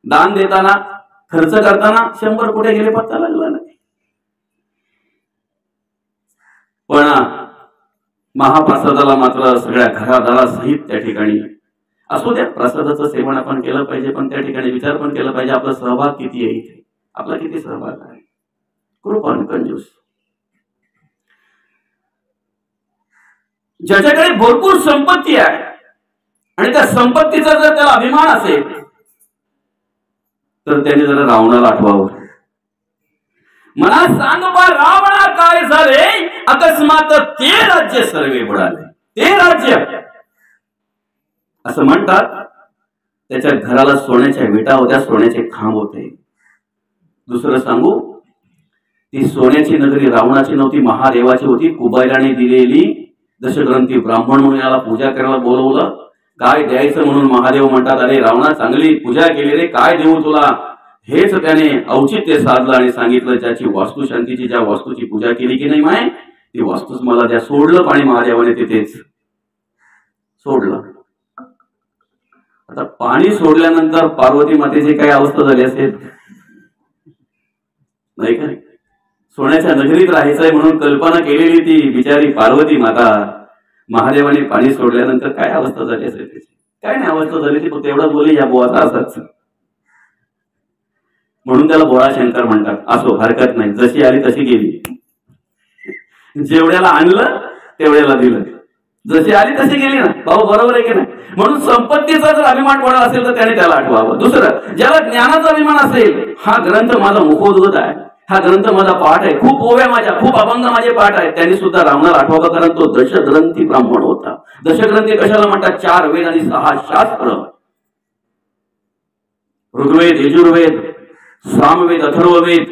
Speaker 1: दान देताना, खर्च करताना 100 कुठे गेले पत्ता लागला नाही. पण महाप्रसादाला मात्र सगळ्या घरादारा सहित त्या ठिकाणी असू द्या, प्रसादाचं सेवन आपण केलं पाहिजे, पण त्या ठिकाणी विचार पण केला पाहिजे आपला सहभाग किती आहे इथे, आपला किती सहभाग आहे. कृपण कंजूस. ज्याच्याकडे भरपूर संपत्ती आहे आणि त्या संपत्तीचा जर त्याला अभिमान असेल तर त्याने जरा रावणाला आठवावं. मला सांग बा रावणा काय झाले, अकस्मात ते राज्य सर्वे बुडाले. ते राज्य असं म्हणतात, त्याच्या घराला सोन्याच्या विटा होत्या, सोन्याचे खांब होते. दुसरं सांगू, ती सोन्याची नगरी रावणाची नव्हती, महादेवाची होती. कुबेराने दिलेली दशग्रंथी ब्राह्मण म्हणून याला पूजा करायला बोलवलं. काय द्यायचं म्हणून महादेव म्हणतात, अरे रावणा चांगली पूजा केली रे, काय देऊ तुला. हेच त्याने औचित्य साधलं आणि सांगितलं, ज्याची वास्तुशांतीची, ज्या वास्तूची पूजा केली की नाही माय, ती वास्तूच मला द्या. सोडलं पाणी महादेवाने तिथेच. सोडलं. आता पाणी सोडल्यानंतर पार्वती मातेची काय अवस्था झाली असेल नाही का? सोन्याच्या नगरीत राहायचंय म्हणून कल्पना केलेली ती बिचारी पार्वती माता महादेवाने पाणी सोडल्यानंतर काय अवस्था झाली असेल त्याची? काय नाही अवस्था झाली ती, फक्त एवढं बोलली या बोवाचा असाच, म्हणून त्याला बोळा शंकर म्हणतात. असो, हरकत नाही, जशी आली तशी गेली. जेवढ्याला आणलं तेवढ्याला दिलं, जशी आली तशी गेली ना भाऊ, बरोबर आहे की नाही? म्हणून संपत्तीचा जर अभिमान कोणाला असेल तर त्याने त्याला आठवावं. दुसरं, ज्याला ज्ञानाचा अभिमान असेल, हा ग्रंथ माझा मुखोद्गत आहे, हा ग्रंथ माझा पाठ आहे, खूप ओव्या माझ्या, खूप अभंग माझे पाठ आहेत, त्यांनी सुद्धा रावणाला आठवावं, कारण तो दशग्रंथी ब्राह्मण होता. दशग्रंथी कशाला म्हणतात? 4 वेद आणि 6 शास्त्र, ऋग्वेद, यजुर्वेद, सामवेद, अथर्ववेद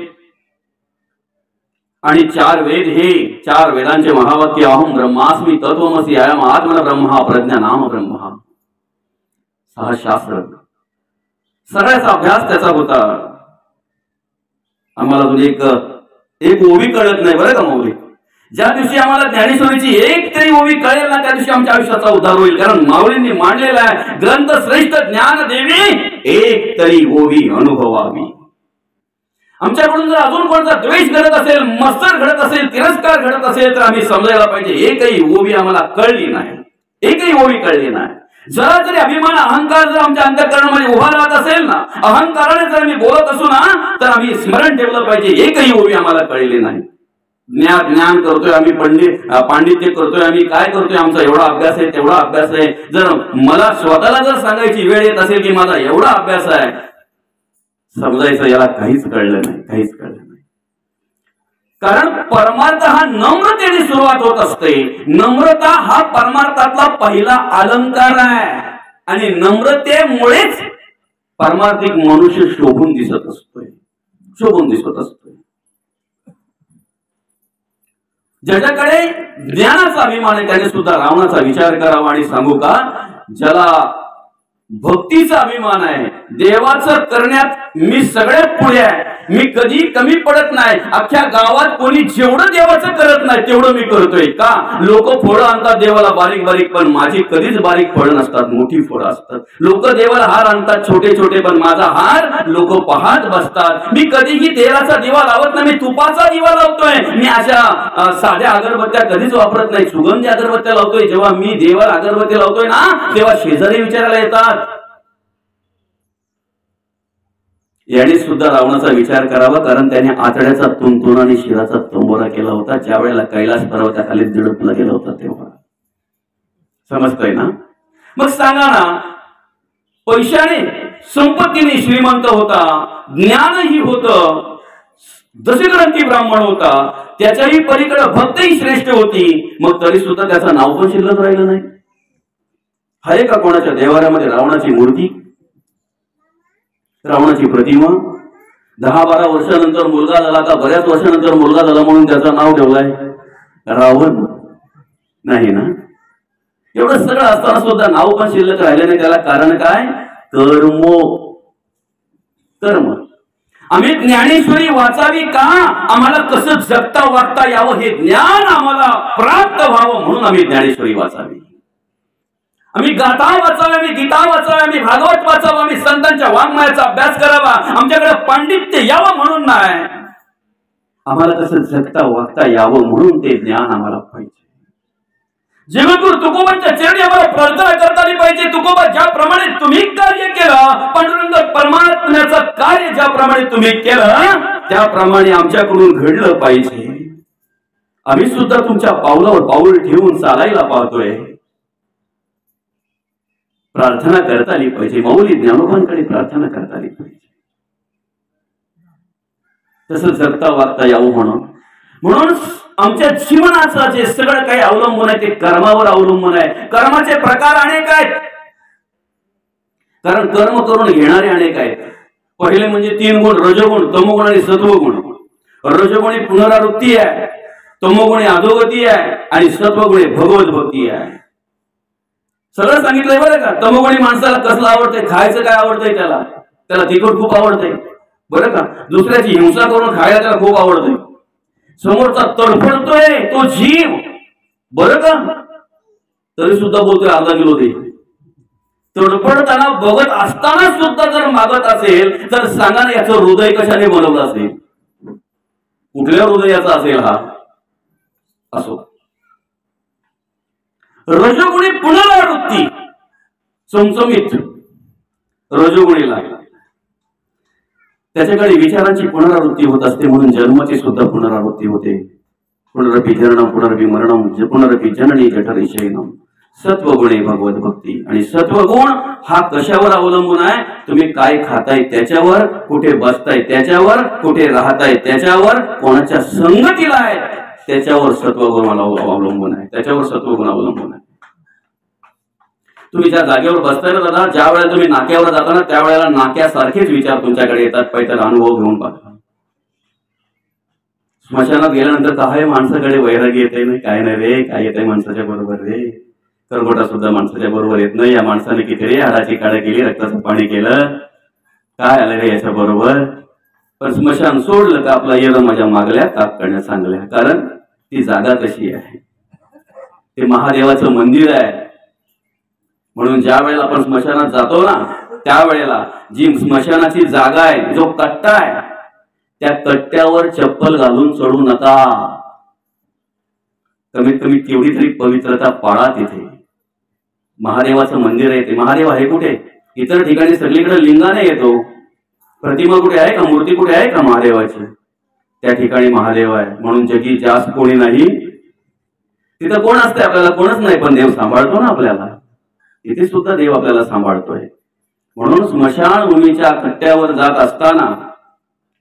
Speaker 1: आणि 4 वेद. हे 4 वेदांचे महावाक्य अहम ब्रह्मास्मि तत्वमसि अयम आत्मन ब्रह्म प्रज्ञा नाम ब्रह्म. 6 शास्त्र, सगळ्याचा अभ्यास त्याचा होता. आम्हाला अजून एक ओवी कळत नाही बरं का माऊली. ज्या दिवशी आम्हाला ज्ञानेश्वरीची एक तरी ओवी कळेल ना, त्या दिवशी आमच्या आयुष्याचा उद्धार होईल. कारण माऊलींनी मांडलेला आहे, ग्रंथ श्रेष्ठ ज्ञान देवी एक तरी ओवी अनुभवावी. आमच्याकडून जर अजून कोणता द्वेष घडत असेल, मत्सर घडत असेल, तिरस्कार घडत असेल, तर आम्ही समजायला पाहिजे एकही ओवी आम्हाला कळली नाही, एकही ओवी कळली नाही. जरा जरी अभिमान, अहंकार जर आमच्या अंतःकरणामध्ये उभा राहत असेल ना, अहंकाराने जर आम्ही बोलत असू ना, तर आम्ही स्मरण ठेवलं पाहिजे एकही ओवी आम्हाला कळली नाही. ज्ञान करतोय आम्ही, पांडित्य करतोय आम्ही, काय करतोय, आमचा एवढा अभ्यास आहे, तेवढा अभ्यास आहे. जर मला स्वतःला जर सांगायची वेळ येत असेल की माझा एवढा अभ्यास आहे, समजायचं याला काहीच कळलं नाही, काहीच कळलं नाही. कारण परमार्थ हा नम्रतेने सुरुवात होत असते. नम्रता हा परमार्थातला पहिला अलंकार आहे आणि नम्रतेमुळेच परमार्थिक मनुष्य शोभून दिसत असतोय, शोभून दिसत असतोय. ज्याच्याकडे ज्ञानाचा अभिमान आहे त्याने सुद्धा रावणाचा विचार करावा. आणि सांगू का, ज्याला भक्तीचा अभिमान आहे, देवाचं करण्यात मी सगळ्यात पुढे आहे, मी कधी कमी पडत नाही, अख्ख्या गावात कोणी जेवढं देवाचं करत नाही तेवढं मी करतोय. का? लोक फळं आणतात देवाला बारीक बारीक, पण माझी कधीच बारीक फळं नसतात, मोठी फळं असतात. लोक देवाला हार आणतात छोटे छोटे, पण माझा हार लोक पाहत बसतात. मी कधीही तेलाचा दिवा लावत नाही, मी तुपाचा दिवा लावतोय. मी अशा साध्या अगरबत्त्या कधीच वापरत नाही, सुगंधी अगरबत्त्या लावतोय. जेव्हा मी देवाला अगरबत्ती लावतोय ना, तेव्हा शेजारी विचारायला येतात. याने सुद्धा रावणाचा विचार करावा, कारण त्याने आतड्याचा तुंतुन आणि शिराचा तंबोरा केला होता ज्या वेळेला कैलास पर्वताखाली दडपला गेला होता तेव्हा. समजतंय ना? मग सांगा ना, पैशाने संपत्तीने श्रीमंत होता, ज्ञानही होतं, दशग्रंथी ब्राह्मण होता, त्याच्याही पलीकडे भक्तही श्रेष्ठ होती, मग तरी सुद्धा त्याचं नाव पण शिल्लक राहिलं नाही. आहे का कोणाच्या देवाऱ्यामध्ये रावणाची मूर्ती, रावणाची प्रतिमा? 10-12 वर्षानंतर मुलगा झाला का, बऱ्याच वर्षानंतर मुलगा झाला म्हणून त्याचं नाव ठेवलंय रावण? नाही ना. एवढं सगळं असताना सुद्धा नाव पण शिल्लक राहिलं नाही. त्याला कारण काय? कर्म. आम्ही ज्ञानेश्वरी वाचावी का? आम्हाला कसं जगता वागता यावं हे ज्ञान आम्हाला प्राप्त व्हावं म्हणून आम्ही ज्ञानेश्वरी वाचावी. आम्ही गाथा वाचावी, आम्ही गीता वाचावी, आम्ही भागवत वाचावं, आम्ही संतांच्या वाङ्मयाचा अभ्यास करावा, आमच्याकडे पांडित्य यावं म्हणून नाही, आम्हाला कसं जगता वागता यावं म्हणून ते ज्ञान आम्हाला पाहिजे. जगद्गुरु तुकोबांच्या चरणी आम्हाला प्रार्थना करता आली पाहिजे. तुकोबा ज्याप्रमाणे तुम्ही कार्य केलं, पांडुरंग परमात्म्याचं कार्य ज्याप्रमाणे तुम्ही केलं, त्याप्रमाणे आमच्याकडून घडलं पाहिजे. आम्ही सुद्धा तुमच्या पावलावर पाऊल ठेवून चालायला पाहतोय. प्रार्थना करता आली पाहिजे. माऊली ज्ञानोबांकडे प्रार्थना करता आली पाहिजे, तसं जगता वागता यावं म्हणून. म्हणून आमच्या जीवनाचं जे सगळं काही अवलंबून आहे ते कर्मावर अवलंबून आहे. कर्माचे प्रकार अनेक आहेत, कारण कर्म करून घेणारे अनेक आहेत. पहिले म्हणजे 3 गुण, रजोगुण, तमोगुण आणि सत्वगुण. रजोगुणी पुनरावृत्ती आहे, तमोगुणी अधोगती आहे आणि सत्वगुणी भगवत भक्ती आहे. सगळं सांगितलंय बरं का. तमोगुणी माणसाला कसलं आवडतंय, खायचं काय आवडतंय, त्याला तिखट खूप आवडतंय बरं का. दुसऱ्याची हिंसा करून खायला त्याला खूप आवडतंय. समोरचा तडफडतोय तो जीव बरं का, तरी सुद्धा बोलतोय अर्धा किलो दे. तडपडताना बघत असताना सुद्धा जर मागत असेल तर सांगा ना याचं हृदय कशाने बनवलं असेल, कुठल्या हृदयाचा असेल हा. असो, रजोगुणी पुनरावृत्ती चमचमीत रजोगुणीला त्याच्याकडे विचारांची पुनरावृत्ती होत असते, म्हणून जन्माची सुद्धा पुनरावृत्ती होते. पुनरपि जननम पुनरपि मरणम पुनरपि जननी जठरे शयनम. सत्वगुणे भगवत भक्ती. आणि सत्वगुण हा कशावर अवलंबून आहे? तुम्ही काय खाताय त्याच्यावर, कुठे बसताय त्याच्यावर, कुठे राहताय त्याच्यावर, कोणाच्या संगतीला आहे त्याच्यावर सत्वगुण अवलंबून आहे. त्याच्यावर सत्वगुण अवलंबून आहे. तुम्ही ज्या जागेवर बसताय ना दादा, ज्या वेळेला तुम्ही नाक्यावर जाता ना त्यावेळेला नाक्यासारखेच विचार तुमच्याकडे येतात. पाहिजे अनुभव घेऊन पाहा. स्मशानात गेल्यानंतर काय माणसाकडे वैरागी येते नाही, काय नाही रे, काय येते माणसाच्या बरोबर रे. करगोटा सुद्धा माणसाच्या बरोबर येत नाही. या माणसाने किती रे हाडाची काढ केली, रक्ताचं पाणी केलं, काय आलं रे याच्या बरोबर. पण स्मशान सोडलं का आपला येणं माझ्या मागल्या ताप करण्यात चांगल्या. कारण ती जागा कशी आहे, ते महादेवाचं मंदिर आहे. म्हणून ज्या वेळेला आपण स्मशानात जातो ना त्यावेळेला जी स्मशानाची जागा आहे, जो कट्टा आहे, त्या कट्ट्यावर चप्पल घालून चढू नका. कमीत कमी तेवढी तरी पवित्रता पाळा. तिथे महादेवाचं मंदिर आहे. ते महादेव आहे कुठे? इतर ठिकाणी सगळीकडे लिंगाने येतो. प्रतिमा कुठे आहे का, मूर्ती कुठे आहे का महादेवाची? त्या ठिकाणी महादेव आहे. म्हणून जगी जास्त कोणी नाही. तिथं कोण असते? आपल्याला कोणच नाही, पण देव सांभाळतो ना आपल्याला. इथे सुद्धा देव आपल्याला सांभाळतोय. म्हणून स्मशानभूमीच्या कट्ट्यावर जात असताना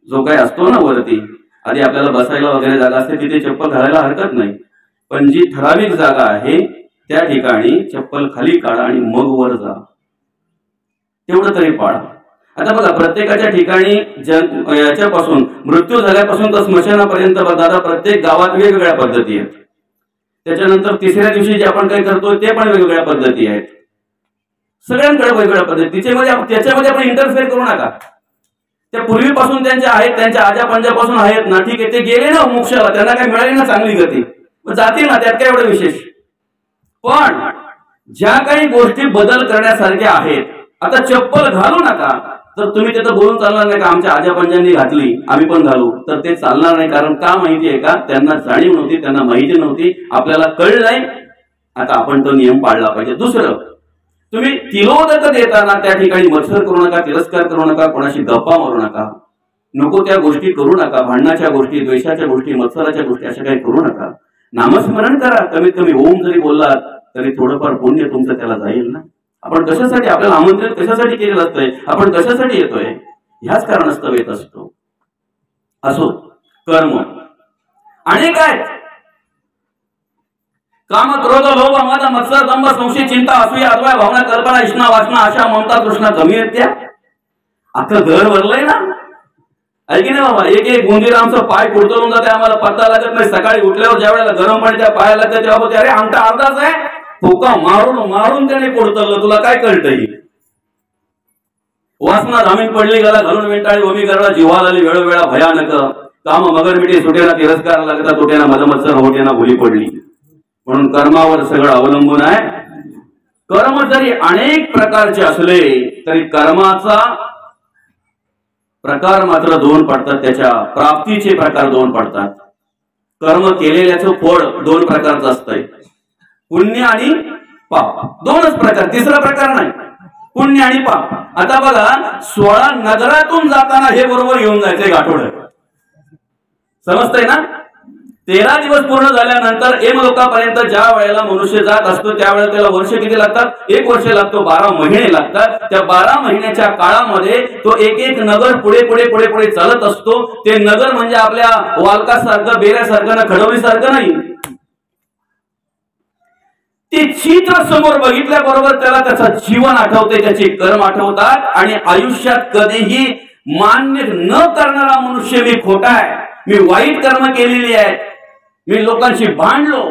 Speaker 1: जो काही असतो ना वरती, आधी आपल्याला बसायला वगैरे जागा असते, तिथे चप्पल घालायला हरकत नाही. पण जी ठराविक जागा आहे त्या ठिकाणी चप्पल खाली काढा आणि मग वर जा. तेवढं तरी पाळा. आता बघा, प्रत्येकाच्या ठिकाणी याच्यापासून मृत्यू झाल्यापासून तर स्मशानापर्यंत दादा प्रत्येक गावात वेगवेगळ्या पद्धती आहेत. त्याच्यानंतर तिसऱ्या दिवशी जे आपण काही करतोय ते पण वेगवेगळ्या पद्धती आहेत. सगळ्यांकडे वेगवेगळ्या पद्धती. त्याच्यामध्ये आपण इंटरफेअर करू नका. त्या पूर्वीपासून त्यांच्या आहेत, त्यांच्या आजा पंजापासून आहेत ना, ठीक आहे, ते गेले ना मोक्षाला, त्यांना काय मिळाली ना चांगली गती, जातील ना, त्यात काय एवढं विशेष. पण ज्या काही गोष्टी बदल करण्यासारख्या आहेत, आता चप्पल घालू नका तर तुम्ही तिथं बोलून चालणार नाही का आमच्या आजा पंजांनी घातली आम्ही पण घालू, तर ते चालणार नाही. कारण का माहिती आहे का? त्यांना जाणीव नव्हती, त्यांना माहिती नव्हती, आपल्याला कळलं नाही. आता आपण तो नियम पाळला पाहिजे. दुसरं, तुम्ही तिलोदक देताना त्या ठिकाणी मत्सर करू नका, तिरस्कार करू नका, कोणाशी गप्पा मारू नका, नको त्या गोष्टी करू नका. भांडणाच्या गोष्टी, द्वेषाच्या गोष्टी, मत्सराच्या गोष्टी अशा काही करू नका. नामस्मरण करा. कमीत कमी ओम जरी बोललात तरी थोडंफार पुण्य तुमचं त्याला जाईल ना. आपण कशासाठी, आपल्याला आमंत्रित कशासाठी केलेलं असतंय, आपण कशासाठी येतोय, ह्याच कारणास्तव येत असतो. असो, कर्म अनेक आहेत. काम, क्रोध, लोभ, मद, मत्सर, दंभ, संशय, चिंता, असूया, अद्वय, भावना, कल्पना, इष्णा, वासना, आशा, ममता, तृष्णा कमी आहेत त्या. आता घर भरलंय ना, आहे की नाही बाबा. एक एक गुंजीर आमचं पाय कुडतरून जाते, आम्हाला पत्ता लागत नाही. सकाळी उठल्यावर ज्या वेळेला गरम पाणी त्या पायाला लागतं तेव्हा बोलते, अरे आमचा अर्धाच आहे, फुका मारून मारून त्याने कुडतलं, तुला काय कळतंय. वासना धामीन पडली गेला, घालून वेंटाळी वमी करला, जीवाला आली वेळोवेळा भयानक. काम मगर मिठी, सुटेना तिरस्कार लागता, तुटेना मदमत्सर, होटेना भुली पडली. म्हणून कर्मावर सगळं अवलंबून आहे. कर्म जरी अनेक प्रकारचे असले तरी कर्माचा प्रकार मात्र दोन पडतात. त्याच्या प्राप्तीचे प्रकार दोन पडतात. कर्म केलेल्याचं फळ दोन प्रकारचं असतंय, पुण्य आणि पाप. दोनच प्रकार, तिसरा प्रकार नाही. पुण्य आणि पाप. आता बघा, 16 नगरातून जाताना हे बरोबर घेऊन जायचंय गाठोडं. समजतंय ना? 13 दिवस पूर्ण झाल्यानंतर यमलोकापर्यंत ज्या वेळेला मनुष्य जात असतो त्यावेळेला त्याला वर्ष किती लागतात? 1 वर्ष लागतो, 12 महिने लागतात. त्या 12 महिन्याच्या काळामध्ये तो एक एक नगर पुढे पुढे पुढे पुढे चालत असतो. ते नगर म्हणजे आपल्या वालकासारखं, बेऱ्यासारखं ना खडवलीसारखं नाही. ते चित्र समोर बघितल्याबरोबर त्याला त्याचं जीवन आठवते, त्याचे कर्म आठवतात. आणि आयुष्यात कधीही मान्य न करणारा मनुष्य मी खोटा आहे, मी वाईट कर्म केलेली आहे, मी लोकांशी भांडलो,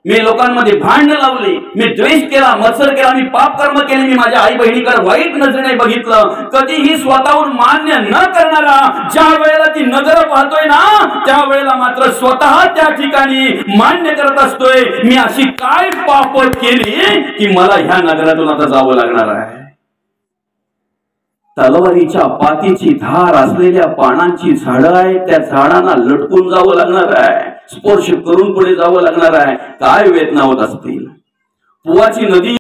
Speaker 1: मी लोकांमध्ये भांडण लावली, मी द्वेष केला, मत्सर केला, मी पाप कर्म केले, मी माझ्या आई बहिणीकडे वाईट नजरेने बघितलं. कधीही स्वतःहून मान्य न करणारा ज्या वेळेला ती नजर पाहतोय ना, त्यावेळेला मात्र स्वतः त्या ठिकाणी मान्य करत असतोय, मी अशी काय पाप केली की मला ह्या नगरातून आता जावं लागणार आहे. तलवारीच्या पातीची धार असलेल्या पानांची झाडं आहे, त्या झाडांना लटकून जावं लागणार आहे, स्पर्श करून पुढे जावं लागणार आहे. काय वेदना होत असतील. पुवाची नदी